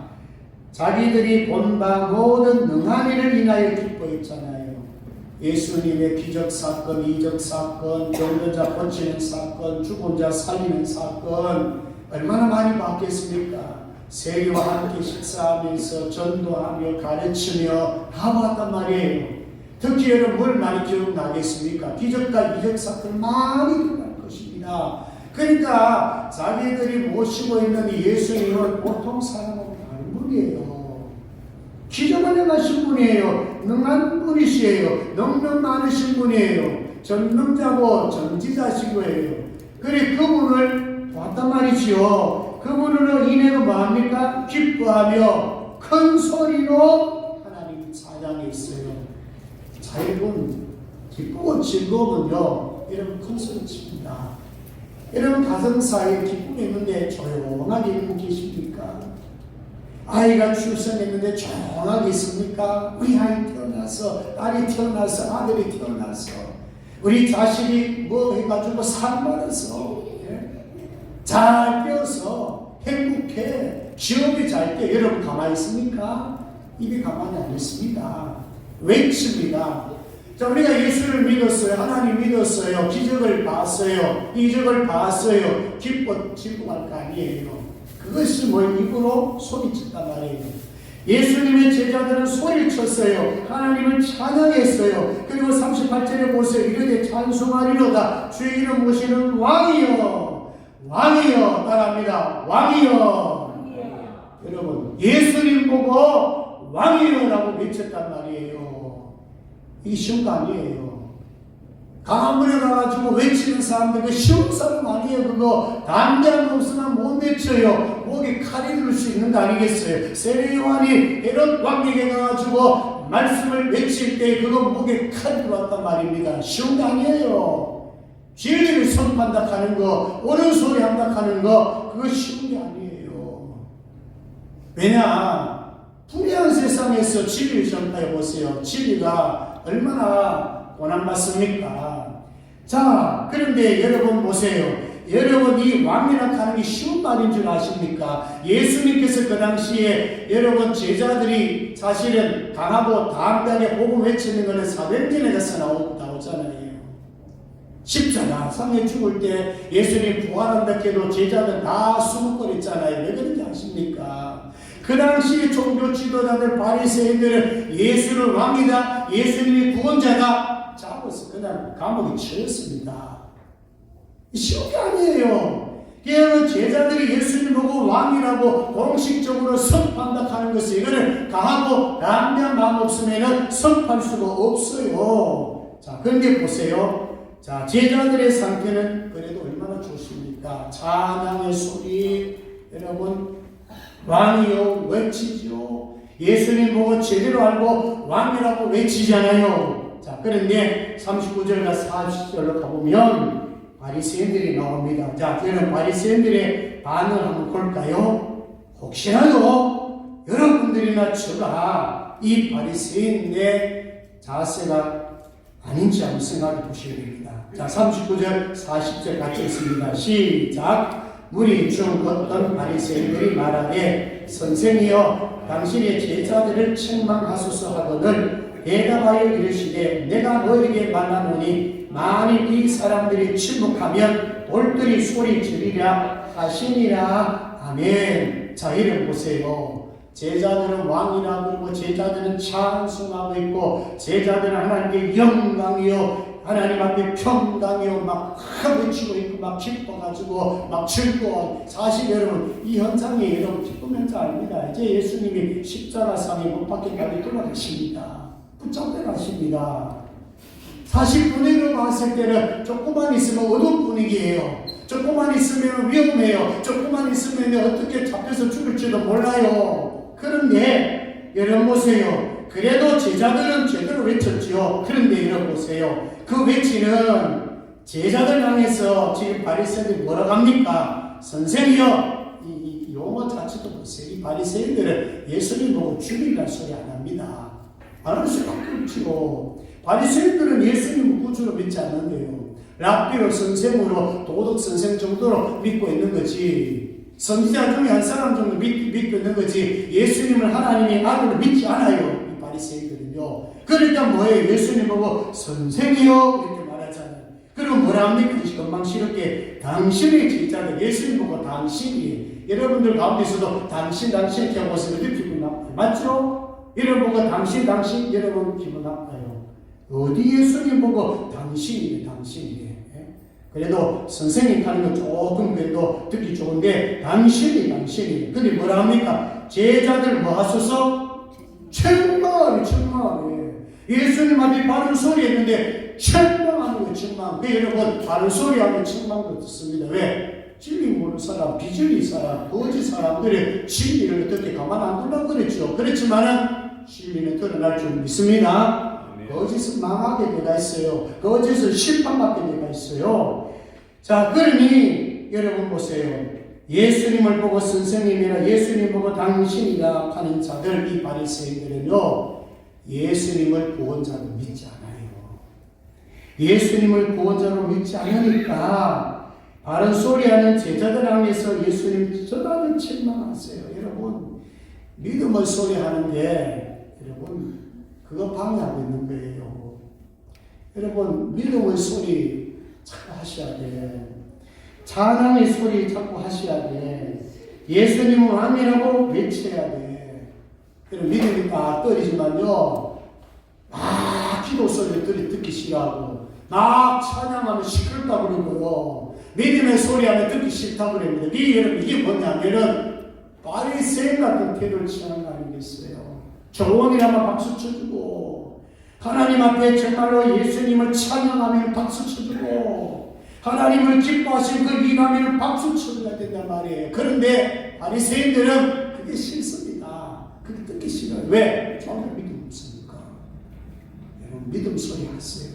자기들이 본 바 모든 능한 일을 인하여 기뻐했잖아요. 예수님의 기적 사건, 이적 사건, 병든 자 고치는 사건, 죽은 자 살리는 사건 얼마나 많이 봤겠습니까? 세리와 함께 식사하면서 전도하며 가르치며 다 봤단 말이에요. 특히 여러분 뭘 많이 기억나겠습니까? 기적과 이적 사건 많이 일어날 것입니다. 그러니까 자기들이 모시고 있는 예수님은 보통 사람은 아닌 분이에요. 기적을 행하신 분이에요. 능한 분이시에요. 능력 많으신 분이에요. 전능자고 전지자시고예요. 그래 그분을 봤단 말이지요. 그분으로 인해서 뭐합니까? 기뻐하며 큰 소리로 하나님 찬양했어요. 자, 여러분 기쁘고 즐거우면요 여러분 큰 소리 칩니다. 여러분 가정 사이에 기쁨이 있는데 조용하게 있는 계십니까? 아이가 출생했는데 조용하게 있습니까? 우리 아이 태어나서 딸이 태어나서 아들이 태어나서 우리 자식이 뭐 해가지고 상 받아서 잘 되어서 행복해 기업이 잘 때 여러분 가만히 있습니까? 입이 가만히 안 있습니다. 외칩니다. 자, 우리가 예수를 믿었어요. 하나님 믿었어요. 기적을 봤어요. 이적을 봤어요. 기뻐 즐거워할 거 아니에요. 그것이 뭐 입으로 소리쳤단 말이에요. 예수님의 제자들은 소리를 쳤어요. 하나님을 찬양했어요. 그리고 38절에 보세요. 이르되 찬송하리로다. 주의 이름 모시는 왕이여, 왕이여. 따라합니다. 왕이여. 여러분 예수님 보고 왕이여라고 외쳤단 말이에요. 이게 쉬운 거 아니에요. 강한 물에 가가지고 외치는 사람들 그 쉬운 사람 아니에요. 그거 담대한 거 없으면 못 외쳐요. 목에 칼이 들을 수 있는 거 아니겠어요? 세례 요한이 헤롯 왕에게 가가지고 말씀을 외칠 때 그거 목에 칼이 들어왔단 말입니다. 쉬운 거 아니에요. 진리를 선포한다 하는 거, 옳은 소리 한다 하는 거, 그거 쉬운 게 아니에요. 왜냐? 불의한 세상에서 진리를 전파해 보세요. 진리가 얼마나 고난받습니까? 자, 그런데 여러분 보세요. 여러분 이 왕이라 하는 게 쉬운 말인 줄 아십니까? 예수님께서 그 당시에 여러분 제자들이 사실은 강하고 담대하게 복음 외치는 것은 사도행전에 가서 나오잖아요. 십자가 상에 죽을 때 예수님 부활한다 해도 제자들 다 수근거렸잖아요. 왜 그런지 아십니까? 그 당시 종교 지도자들 바리새인들은 예수를 왕이다, 예수님이 구원자다 잡아서 그냥 감옥에 채웠습니다. 쉬운 게 아니에요. 그냥 제자들이 예수님 보고 왕이라고 공식적으로 선포한다 하는 것은 이거는 가하고 담대한 마음 없으면 선포할 수가 없어요. 자, 그런데 보세요. 자, 제자들의 상태는 그래도 얼마나 좋습니까? 찬양의 소리, 여러분, 왕이요 외치죠. 예수님 보고 제대로 알고 왕이라고 외치잖아요. 자, 그런데 39절과 40절로 가보면 바리새인들이 나옵니다. 자, 저는 바리새인들의 반응을 한번 볼까요? 혹시라도 여러분들이나 저가 이 바리새인의 자세가 아닌지 한번 생각해 보셔야 됩니다. 자, 39절, 40절 같이 있습니다. 시작. 무리 중 어떤 바리새인들이 말하되 선생이여 당신의 제자들을 책망하소서 하거늘 대답하여 이르시되 내가 너에게 말하노니 만일 이 사람들이 침묵하면 돌들이 소리 지르랴 하시니라. 아멘. 자, 이를 보세요. 제자들은 왕이라 그러고 제자들은 찬송하고 있고 제자들은 하나님께 영광이요 하나님 앞에 평강이요 막 외치고 있고 막 기뻐가지고 막 즐거워. 사실 여러분 이 현장이 여러분 기쁜 현장 아닙니다. 이제 예수님이 십자가상에 못 박혀까지 돌아가십니다. 붙잡혀 가십니다. 사실 분위기로 봤을 때는 조금만 있으면 어두운 분위기예요. 조금만 있으면 위험해요. 조금만 있으면 어떻게 잡혀서 죽을지도 몰라요. 그런데 여러분 보세요. 그래도 제자들은 제대로 외쳤지요. 그런데 여러분 보세요. 그 외치는 제자들 향해서 지금 바리새인들이 뭐라고 합니까? 선생이여. 이 용어 자체도 보세요. 이 바리새인들은 예수님 보고 죽이라는 소리 안 합니다. 안 할 수밖에 없지요. 바리새인들은 예수님을 구주로 믿지 않는데요. 랍비로 선생으로 도덕 선생 정도로 믿고 있는 거지. 선지자 중에 한 사람 정도 믿고 있는 거지. 예수님을 하나님의 아들로 믿지 않아요. 이 바리새인들은요. 그러니까 뭐예요? 예수님 보고 선생이요 이렇게 말하잖아요. 그럼 뭐라 합니까? 건망스럽게 당신의 제자들 예수님 보고 당신이 여러분들 가운데서도 당신 이렇게 하고 있으면 기분 나빠요. 맞죠? 여러분 보고 당신 여러분 기분 나빠요. 어디 예수님 보고 당신이에요. 그래도 선생님 하는 건 조금 그래도 듣기 좋은데 당신이 근데 뭐라 합니까? 제자들 뭐 하소서? 책망하네. 예수님 앞에 바른 소리 했는데 책망하는 거예요. 책망. 그 여러분 바른 소리 하면 책망도 듣습니다. 왜? 진리 모르는 사람, 비진리 사람, 거짓 사람들의 진리를 어떻게 가만 안 둘라 그랬죠. 그렇지만은 진리는 드러날 줄 믿습니다. 거짓은 망하게 되가 있어요. 거짓은 실패받게 되가 있어요. 자, 그러니 여러분 보세요. 예수님을 보고 선생님이라 예수님 보고 당신이라 하는 자들 이 바리새인들은요 예수님을 구원자로 믿지 않아요. 예수님을 구원자로 믿지 않으니까 바른 소리하는 제자들 향해서 예수님 저다들 책망하세요. 여러분 믿음을 소리하는데 여러분 그거 방해하고 있는 거예요. 여러분 믿음의 소리 자꾸 하셔야 돼. 찬양의 소리 자꾸 하셔야 돼. 예수님은 왕이라고 외쳐야 돼. 그럼 믿음이 딱 떨어지만요 막 기도 소리를 듣기 싫어하고 막 찬양하면 시끄럽다 그러고요. 믿음의 소리하면 듣기 싫다 그럽니다. 여러분 이게 뭐냐면은 바리새인 같은 태도를 취하는 거 아니겠어요? 조언이라면 박수 쳐주고 하나님 앞에 정말로 예수님을 찬양하면 박수 쳐주고 하나님을 기뻐하신 그 일하면 박수 쳐줘야 된단 말이에요. 그런데 바리새인들은 그게 싫습니다. 그게 듣기 싫어요. 왜? 정말 믿음 없으니까. 여러분 믿음 소리 하세요.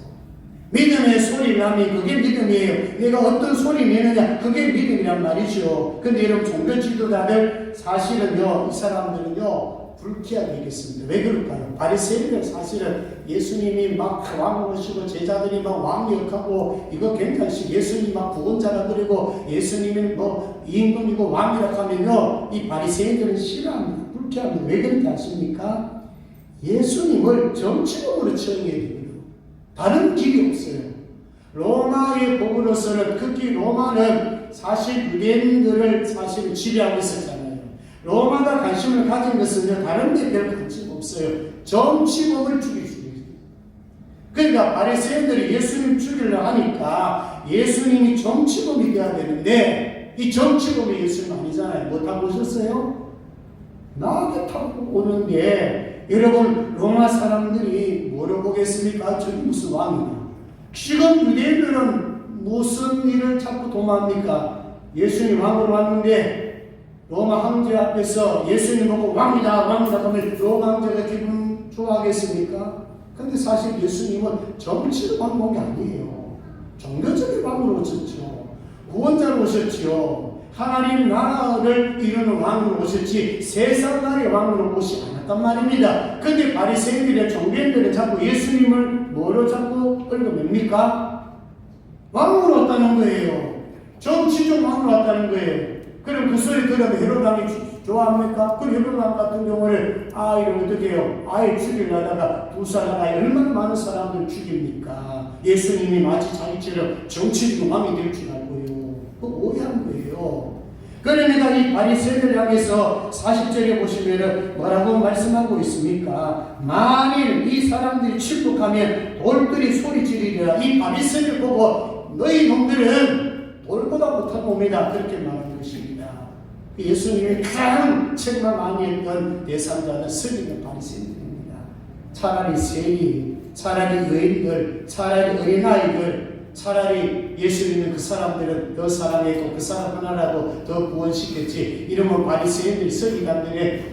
믿음의 소리를 하면 그게 믿음이에요. 내가 어떤 소리 내느냐 그게 믿음이란 말이죠. 근데 여러분 종교 지도자들 사실은요 이 사람들은요 불쾌하게 되겠습니다. 왜 그럴까요? 바리새인들 사실은 예수님이 막 왕 모시고 제자들이 막 왕역하고 이거 굉장히 예수님 막 구원자라 그리고 예수님은 뭐 임금이고 왕이라고 하면요 이 바리새인들은 싫어합니다. 불쾌합니다. 왜 그런지 아십니까? 예수님을 정치범으로 처형해야 됩니다. 다른 길이 없어요. 로마의 법으로서는 특히 로마는 사실 유대인들을 사실 지배하고 있었잖아요. 로마가 관심을 가진 것은 다른 데 별 관심 없어요. 정치범을 죽일 수 있어요. 그러니까 바리새인들이 예수님 죽이려 하니까 예수님이 정치범이 되어야 되는데 이 정치범이 예수님 아니잖아요. 못하고 오셨어요? 나게 타고 오는데 여러분 로마 사람들이 뭐로 보겠습니까? 저기 무슨 왕이냐? 지금 유대인들은 무슨 일을 자꾸 도모합니까? 예수님 왕으로 왔는데 로마 황제 앞에서 예수님 보고 왕이다 하면 로마 황제가 기분 좋아하겠습니까? 근데 사실 예수님은 정치를 왕한 게 아니에요. 종교적인 왕으로 오셨죠. 구원자로 오셨지요. 하나님 나라를 이루는 왕으로 오셨지 세상 나라의 왕으로 오시 않았단 말입니다. 근데 바리새인들의 종교인들은 자꾸 예수님을 뭐로 자꾸 얽어맵니까? 왕으로 왔다는 거예요. 정치적 왕으로 왔다는 거예요. 그럼 그 소리 들으면 헤롯왕이 좋아합니까? 그 헤롯왕 같은 경우를 이걸 어떻게 해요? 아이 죽이려다가 부살하다가 얼마나 많은 사람들 죽입니까? 예수님이 마치 자기처럼 정치적 왕이 될 줄 알고요. 그 오해한 거예요. 그러니까 이 바리새인을 향해서 40절에 보시면은 뭐라고 말씀하고 있습니까? 만일 이 사람들이 침묵하면 돌들이 소리 지르리라. 이 바리새인을 보고 너희 놈들은 돌보다 못한 놈이다. 그렇게 말하는 것입니다. 예수님이 가장 책망 많이 했던 대상자는 서기관 바리새인들입니다. 차라리 세리, 차라리 의인들, 차라리 어린아이들, 차라리 예수님은 그 사람들은 더 사랑했고 그 사람 하나라도 더 구원시켰지. 이러면 바리새인들이 서기관들의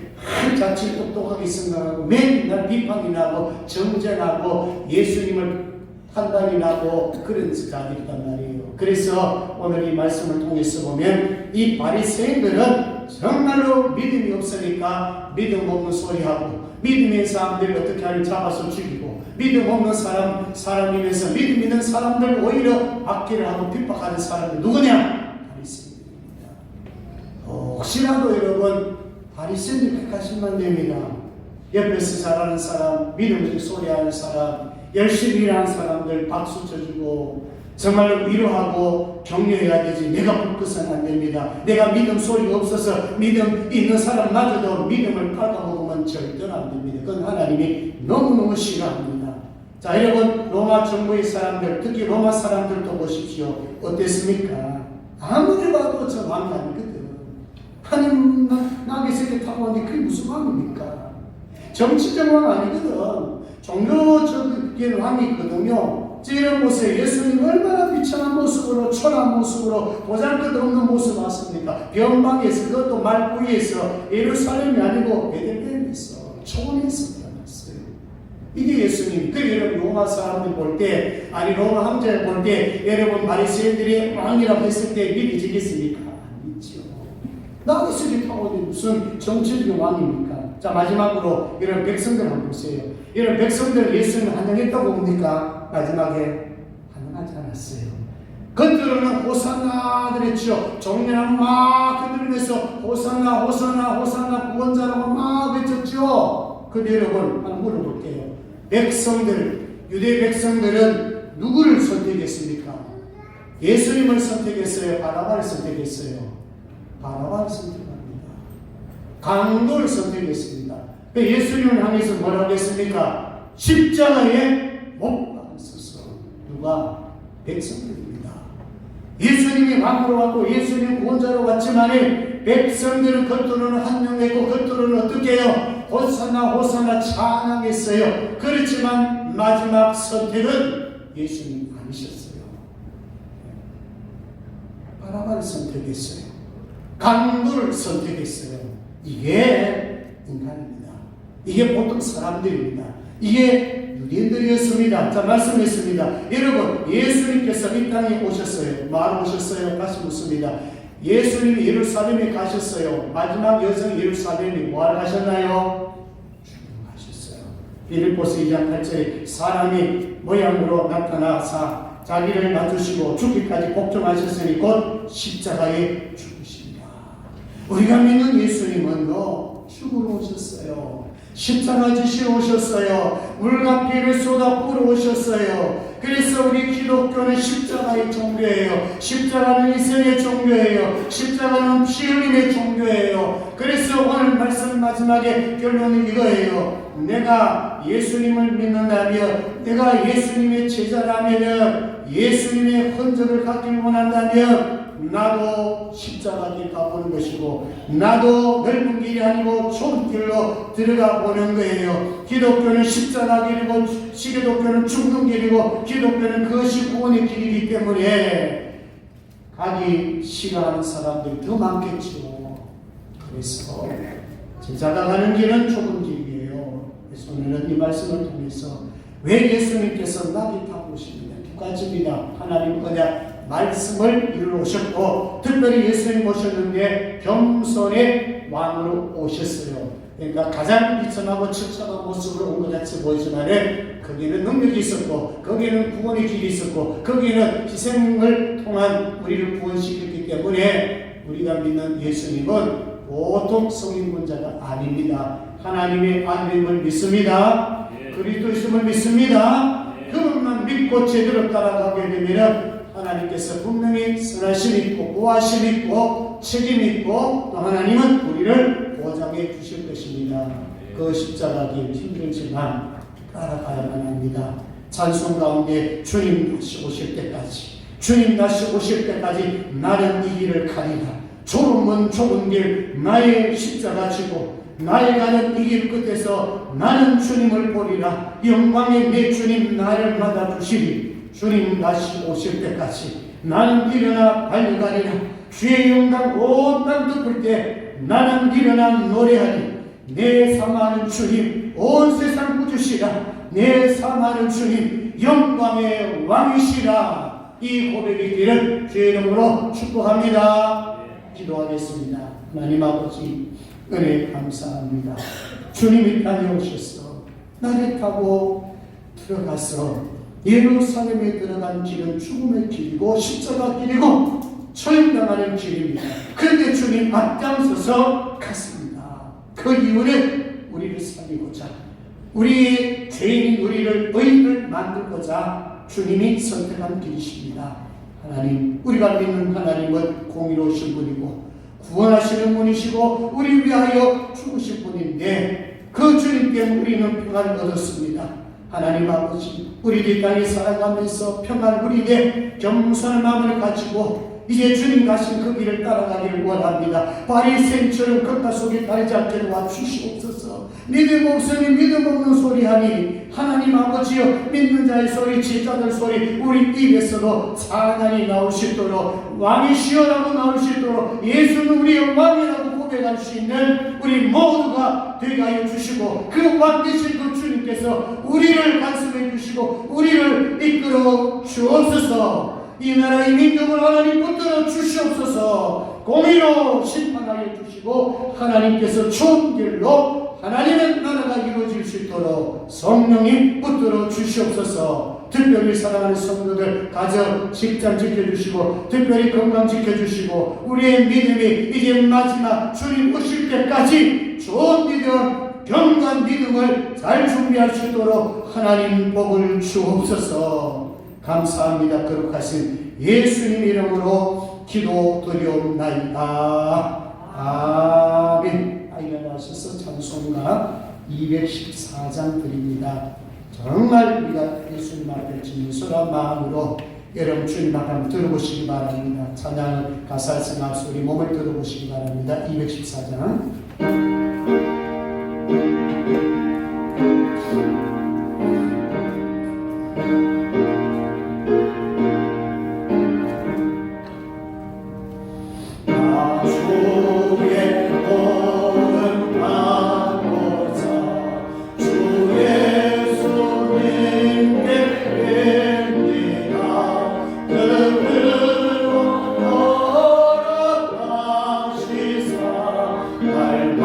자칫 똑똑하게 생각하고 맨날 비판이 나고 정죄하고 예수님을 판단이 나고 그런 자들이란 말이에요. 그래서 오늘 이 말씀을 통해서 보면 이 바리새인들은 정말로 믿음이 없으니까 믿음 없는 소리하고 믿음 있는 사람들을 어떻게 하면 잡아서 죽이고 믿음 없는 사람이면서 믿음 있는 사람들 오히려 악기를 하고 핍박하는 사람들 누구냐? 바리새인들입니다. 혹시라도 여러분 바리새인들 택하시면 됩니다. 옆에서 잘하는 사람, 믿음 없는 소리하는 사람, 열심히 일하는 사람들 박수 쳐주고 정말로 위로하고 격려해야 되지. 내가 불끄서는 안 됩니다. 내가 믿음 소리가 없어서 믿음 있는 사람마저도 믿음을 깔아먹으면 절대로 안 됩니다. 그건 하나님이 너무너무 싫어합니다. 자, 여러분 로마 정부의 사람들, 특히 로마 사람들도 보십시오. 어땠습니까? 아무리 봐도 저 왕이 아니거든. 하나님 나게 세계 타고 왔는데 그게 무슨 왕입니까? 정치적 왕 아니거든. 종교적인 왕이 있거든요. 이런 모습에 예수님 얼마나 비참한 모습으로 초라한 모습으로 보잘것없는 모습 왔습니까? 변방에서 그것도 말구이에서 예루살렘이 아니고 베들레헴에서 초원에서 태어났어요. 이게 예수님. 그 여러분 로마 사람들 볼 때 아니 로마 황제를 볼 때 여러분 바리새인들이 왕이라고 했을 때 믿어지겠습니까? 아니죠. 나도 세계 타고 무슨 정치적 왕입니까? 자 마지막으로 이런 백성들 한번 보세요. 이런 백성들 예수님을 환영했다고 봅니까? 마지막에 환영하지 않았어요. 겉으로는 호산나 그랬죠. 종려는 막 흔들면서 호산나 호산나 호산나 구원자라고 막 외쳤죠. 근데 여러분 한번 물어볼게요. 백성들, 유대 백성들은 누구를 선택했습니까? 예수님을 선택했어요? 바나바를 선택했어요? 바나바를 선택합니다. 강도를 선택했습니다. 예수님을 향해서 뭐라고 했습니까? 십자가에 못 박았었어. 누가? 백성들입니다. 예수님이 왕으로 왔고 예수님 구원자로 왔지만 백성들은 겉으로는 환영했고 겉으로는 어떻게 해요? 호산나 호산나 찬양했어요. 그렇지만 마지막 선택은 예수님 아니셨어요. 바나바를 선택했어요. 강도를 선택했어요. 이게 인간입니다. 이게 보통 사람들입니다. 이게 유대인들이었습니다. 자, 말씀했습니다. 여러분, 예수님께서 이 땅에 오셨어요. 마을 오셨어요? 다시 묻습니다. 예수님이 예루살렘에 가셨어요. 마지막 여정 예루살렘에 뭐하러 가셨나요? 죽임하셨어요. 빌립보서 2장 8절에 사람이 모양으로 나타나사 자기를 맞추시고 죽기까지 복종하셨으니 곧 십자가에 죽으십니다. 우리가 믿는 예수님은요 죽으러 오셨어요. 십자가 지시러 오셨어요. 물과 피를 쏟아 부으러 오셨어요. 그래서 우리 기독교는 십자가의 종교예요. 십자가는 인생의 종교예요. 십자가는 피 흘림의 종교예요. 그래서 오늘 말씀 마지막에 결론은 이거예요. 내가 예수님을 믿는다면, 내가 예수님의 제자라면, 예수님의 흔적을 갖길 원한다면 나도 십자가 길 가보는 것이고 나도 넓은 길이 아니고 좁은 길로 들어가 보는 거예요. 기독교는 십자가 길이고 기독교는 죽는 길이고 기독교는 그것이 구원의 길이기 때문에 가기 싫어하는 사람들이 더 많겠죠. 그래서 제자가 가는 길은 좁은 길이에요. 그래서 오늘은 이 말씀을 통해서 왜 예수님께서 나귀 타고 오십니다. 두 가지입니다. 하나님 그냥 말씀을 이루러 오셨고 특별히 예수님 오셨는데 겸손의 왕으로 오셨어요. 그러니까 가장 비천하고 처참한 모습으로 온 것 같이 보이지만 거기는 능력이 있었고 거기는 구원의 길이 있었고 거기는 희생을 통한 우리를 구원시켰기 때문에 우리가 믿는 예수님은 보통 성인군자가 아닙니다. 하나님의 아들임을 믿습니다. 그리스도이심을 믿습니다. 그것만 믿고 제대로 따라가게 되면 하나님께서 분명히 선하심 있고 구하심 있고 책임 있고 또 하나님은 우리를 보장해 주실 것입니다. 그 십자가 길 힘들지만 따라가야만 합니다. 찬송 가운데 주님 다시 오실 때까지 주님 다시 오실 때까지 나는 이 길을 가리라. 좁은 길 나의 십자가 지고 나의 가는 이 길 끝에서 나는 주님을 보리라. 영광의 내 주님 나를 받아주시리. 주님 다시 오실 때까지 나는 일어나 달려가리라. 주의 영광 온 땅 덮을 때 나는 일어나 노래하리. 내 사랑하는 주님 온 세상 구주시라. 내 사랑하는 주님 영광의 왕이시라. 이 고백이 되는 주의 이름으로 축복합니다. 기도하겠습니다. 하나님 아버지 은혜 감사합니다. 주님이 땅에 오셔서 나를 타고 들어가서 예루살렘에 들어간 길은 죽음의 길이고 십자가 길이고 처형당하는 길입니다. 그런데 주님 앞장서서 갔습니다. 그 이유는 우리를 살리고자 우리 죄인인 우리를 의인을 만들고자 주님이 선택한 길이십니다. 하나님, 우리가 믿는 하나님은 공의로우신 분이고 구원하시는 분이시고 우리 위하여 죽으신 분인데 그 주님 때문에 우리는 평안을 얻었습니다. 하나님 아버지, 우리들 땅에 살아가면서 평안 누리되 겸손한 마음을 가지고 이제 주님 가신 그 길을 따라가기를 원합니다. 바리새인처럼 겉바 속이 다르지 않게 도와주시옵소서. 믿음 없으니 믿음 없는 소리 하니 하나님 아버지여 믿는 자의 소리 제자들 소리 우리 입에서도 찬양이 나올 수 있도록 왕이시여라고 나올 수 있도록 예수는 우리의 왕이라고 고백할 수 있는 우리 모두가 되게 하여 주시고 그 왕 되신 그 주님께서 우리를 간섭해 주시고 우리를 이끌어 주옵소서. 이 나라의 민족을 하나님 붙들어 주시옵소서. 공의로 심판하여 주시고 하나님께서 좋은 길로 하나님의 나라가 이루어질 수 있도록 성령님 붙들어 주시옵소서. 특별히 사랑하는 성도들 가정 직장 지켜주시고 특별히 건강 지켜주시고 우리의 믿음이 이제 마지막 주님 오실 때까지 좋은 믿음 경건한 믿음을 잘 준비할 수 있도록 하나님 복을 주옵소서. 감사합니다. 거룩하신 예수님 이름으로 기도드리옵나이다. 아멘. 일어나셔서 찬송가 214장 드립니다. 정말 우리가 예수님 앞에 진솔한 마음으로 여러분 주님 앞에 한번 들어보시기 바랍니다. 찬양을 가사 생각 소리 몸을 들어보시기 바랍니다. 214장 날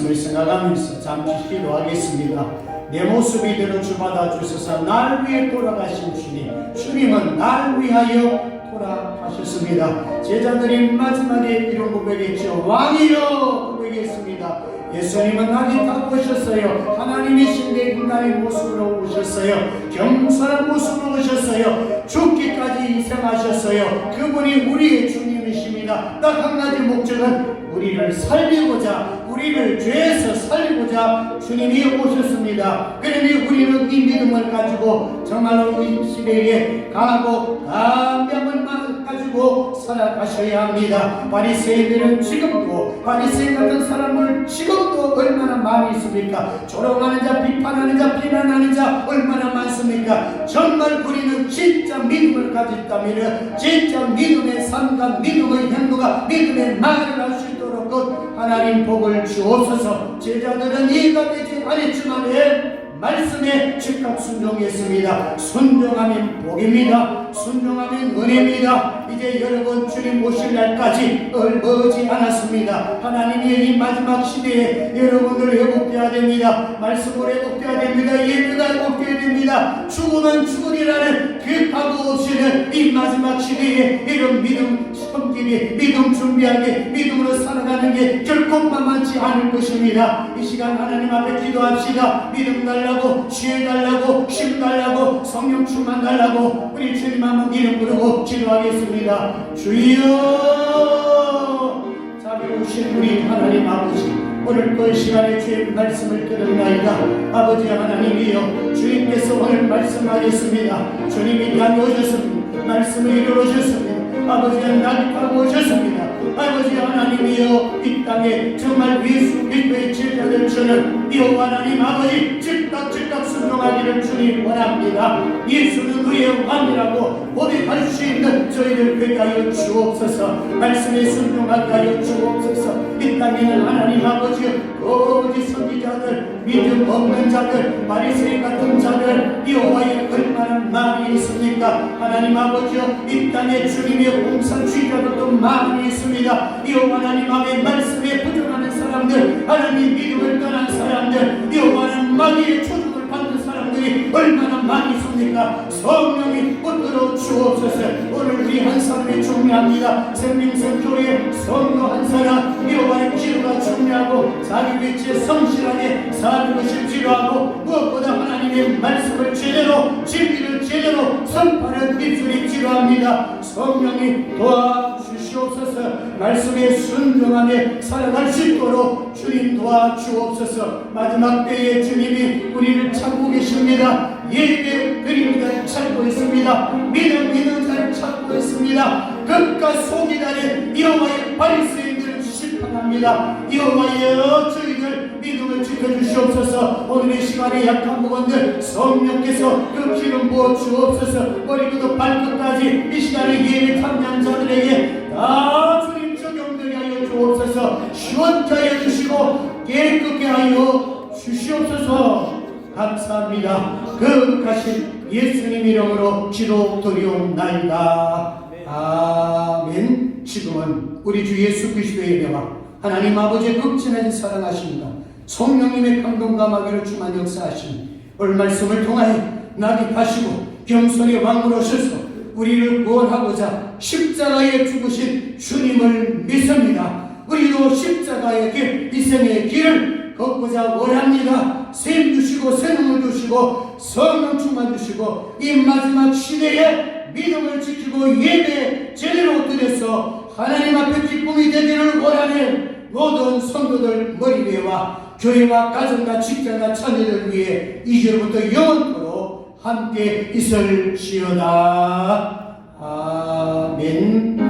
말씀을 생각하면서 잠시 기도하겠습니다. 내 모습 이대로 주받아 주셔서 날 위해 돌아가신 주님, 주님은 날 위하여 돌아가셨습니다. 제자들이 마지막에 이런 고백했죠. 왕이여 고백했습니다. 예수님은 나를 다 보셨어요. 하나님이신 내 인간의 모습으로 오셨어요. 겸손한 모습으로 오셨어요. 죽기까지 희생하셨어요. 그분이 우리의 주님이십니다. 딱 한 가지 목적은 우리를 살리고자, 우리를 죄에서 살리고자 주님이 오셨습니다. 그러니 우리는 이 믿음을 가지고 정말로 이 시대에 강하고 담대함을 가지고 살아가셔야 합니다. 바리새인들은 지금도, 바리새인 같은 사람을 지금도 얼마나 많이 있습니까? 조롱하는 자, 비판하는 자, 비난하는 자 얼마나 많습니까? 정말 우리는 진짜 믿음을 가졌다면 진짜 믿음의 삶과 믿음의 행동과 믿음의 말을 할 수 있도록 하나님 복을 주옵소서. 제자들은 이해가 되지 않았지만 말씀에 즉각 순종했습니다. 순종하면 복입니다. 순종하면 은혜입니다. 이제 여러분 주님 오실 날까지 멀지 않았습니다. 하나님의 이 마지막 시대에 여러분들 회복되어야 됩니다. 말씀으로 회복되어야 됩니다. 예배가 회복되어야 됩니다. 죽으면 죽으리라는 그 각오 없이는 이 마지막 시대에 이런 믿음 섬기기, 믿음 준비하기, 믿음으로 살아가는 게 결코 만만치 않을 것입니다. 이 시간 하나님 앞에 기도합시다. 믿음 달라고, 지혜 달라고, 힘 달라고, 성령 충만 달라고 우리 주님 한번 이름 부르고 기도하겠습니다. 주여, 자비로우신 우리 하나님 아버지, 오늘 또 시간에 주의 말씀을 들었나이다. 아버지 하나님이여, 주님께서 오늘 말씀하셨습니다. 주님이 땅에 오셨습니다. 말씀을 이루어주셨습니다. 아버지 하나님 따고 오셨습니다. 아버지 하나님이여, 이 땅에 정말 예수 그리스도의 제자들처럼 여호와 하나님 아버지 즉각 순종하기를 주님 원합니다. 예수는 우리의 왕이라고 고백할 수 있는 저희들 되게 하여 주옵소서. 말씀에 순종하게 하여 주옵소서. 이 땅에는 하나님 아버지 거짓 선지자들, 믿음 없는 자들, 바리새인 같은 자들 여호와의 얼마나 많이 있습니까? 하나님 아버지여, 이 땅에 주님의 공산주의자들도 많이 있습니다. 여호와 하나님 앞에 말씀에 부정하는 사람들, 하나님 믿음을 떠난 사람들, 여호와는 마귀의 조종을 받는 사람들이 얼마나 많이 있습니까? 성령이 붙들어 주옵소서. 오늘 우리 한 사람이 중요합니다. 생명선교회 성도 한 사람, 여호와의 기도가 중요하고 자기 위치에 성실하게 사는 것이 필요하고 무엇보다 하나님의 말씀을 제대로, 진리를 제대로 선포하는 입술이 필요합니다. 성령이 도와주시옵소서. 말씀에 순종하며 살아갈 수 있도록 주님 도와주옵소서. 마지막 때에 주님이 우리를 찾고 계십니다. 예배 드립니다. 찾고 있습니다. 믿는 자를 찾고 있습니다. 끝과 속이다는 여호와의 바리새인들을 심판합니다. 여호와여, 저희들 믿음을 지켜주시옵소서. 오늘의 시간에 약한 부분들 성령께서 그 기름 부어 주옵소서. 머리부터 발끝까지 이 시간에 예배 참여한 자들에게 다 주님 적용되게 하여 주옵소서. 시원케 하여 주시고 깨끗게 하여 주시옵소서. 감사합니다. 거룩하신 예수님 이름으로 기도드리옵나이다. 아멘. 지금은 우리 주 예수 그리스도의 은혜와 하나님 아버지의 극진하신 사랑하심과 성령님의 감동과 마귀를 충만 역사하신 오늘 말씀을 통하여 나귀하시고 겸손히 왕으로 오셔서 우리를 구원하고자 십자가에 죽으신 주님을 믿습니다. 우리도 십자가의 길, 이생의 길을 걷고자 원합니다. 샘 주시고 새능을 주시고 성령 충만 주시고 이 마지막 시대에 믿음을 지키고 예배 제대로 드려서 하나님 앞에 기쁨이 되기를 원하는 모든 성도들 머리 위에와 교회와 가정과 직장과 자녀들 위해 이제부터 영원토록 함께 있을지어다. 아멘.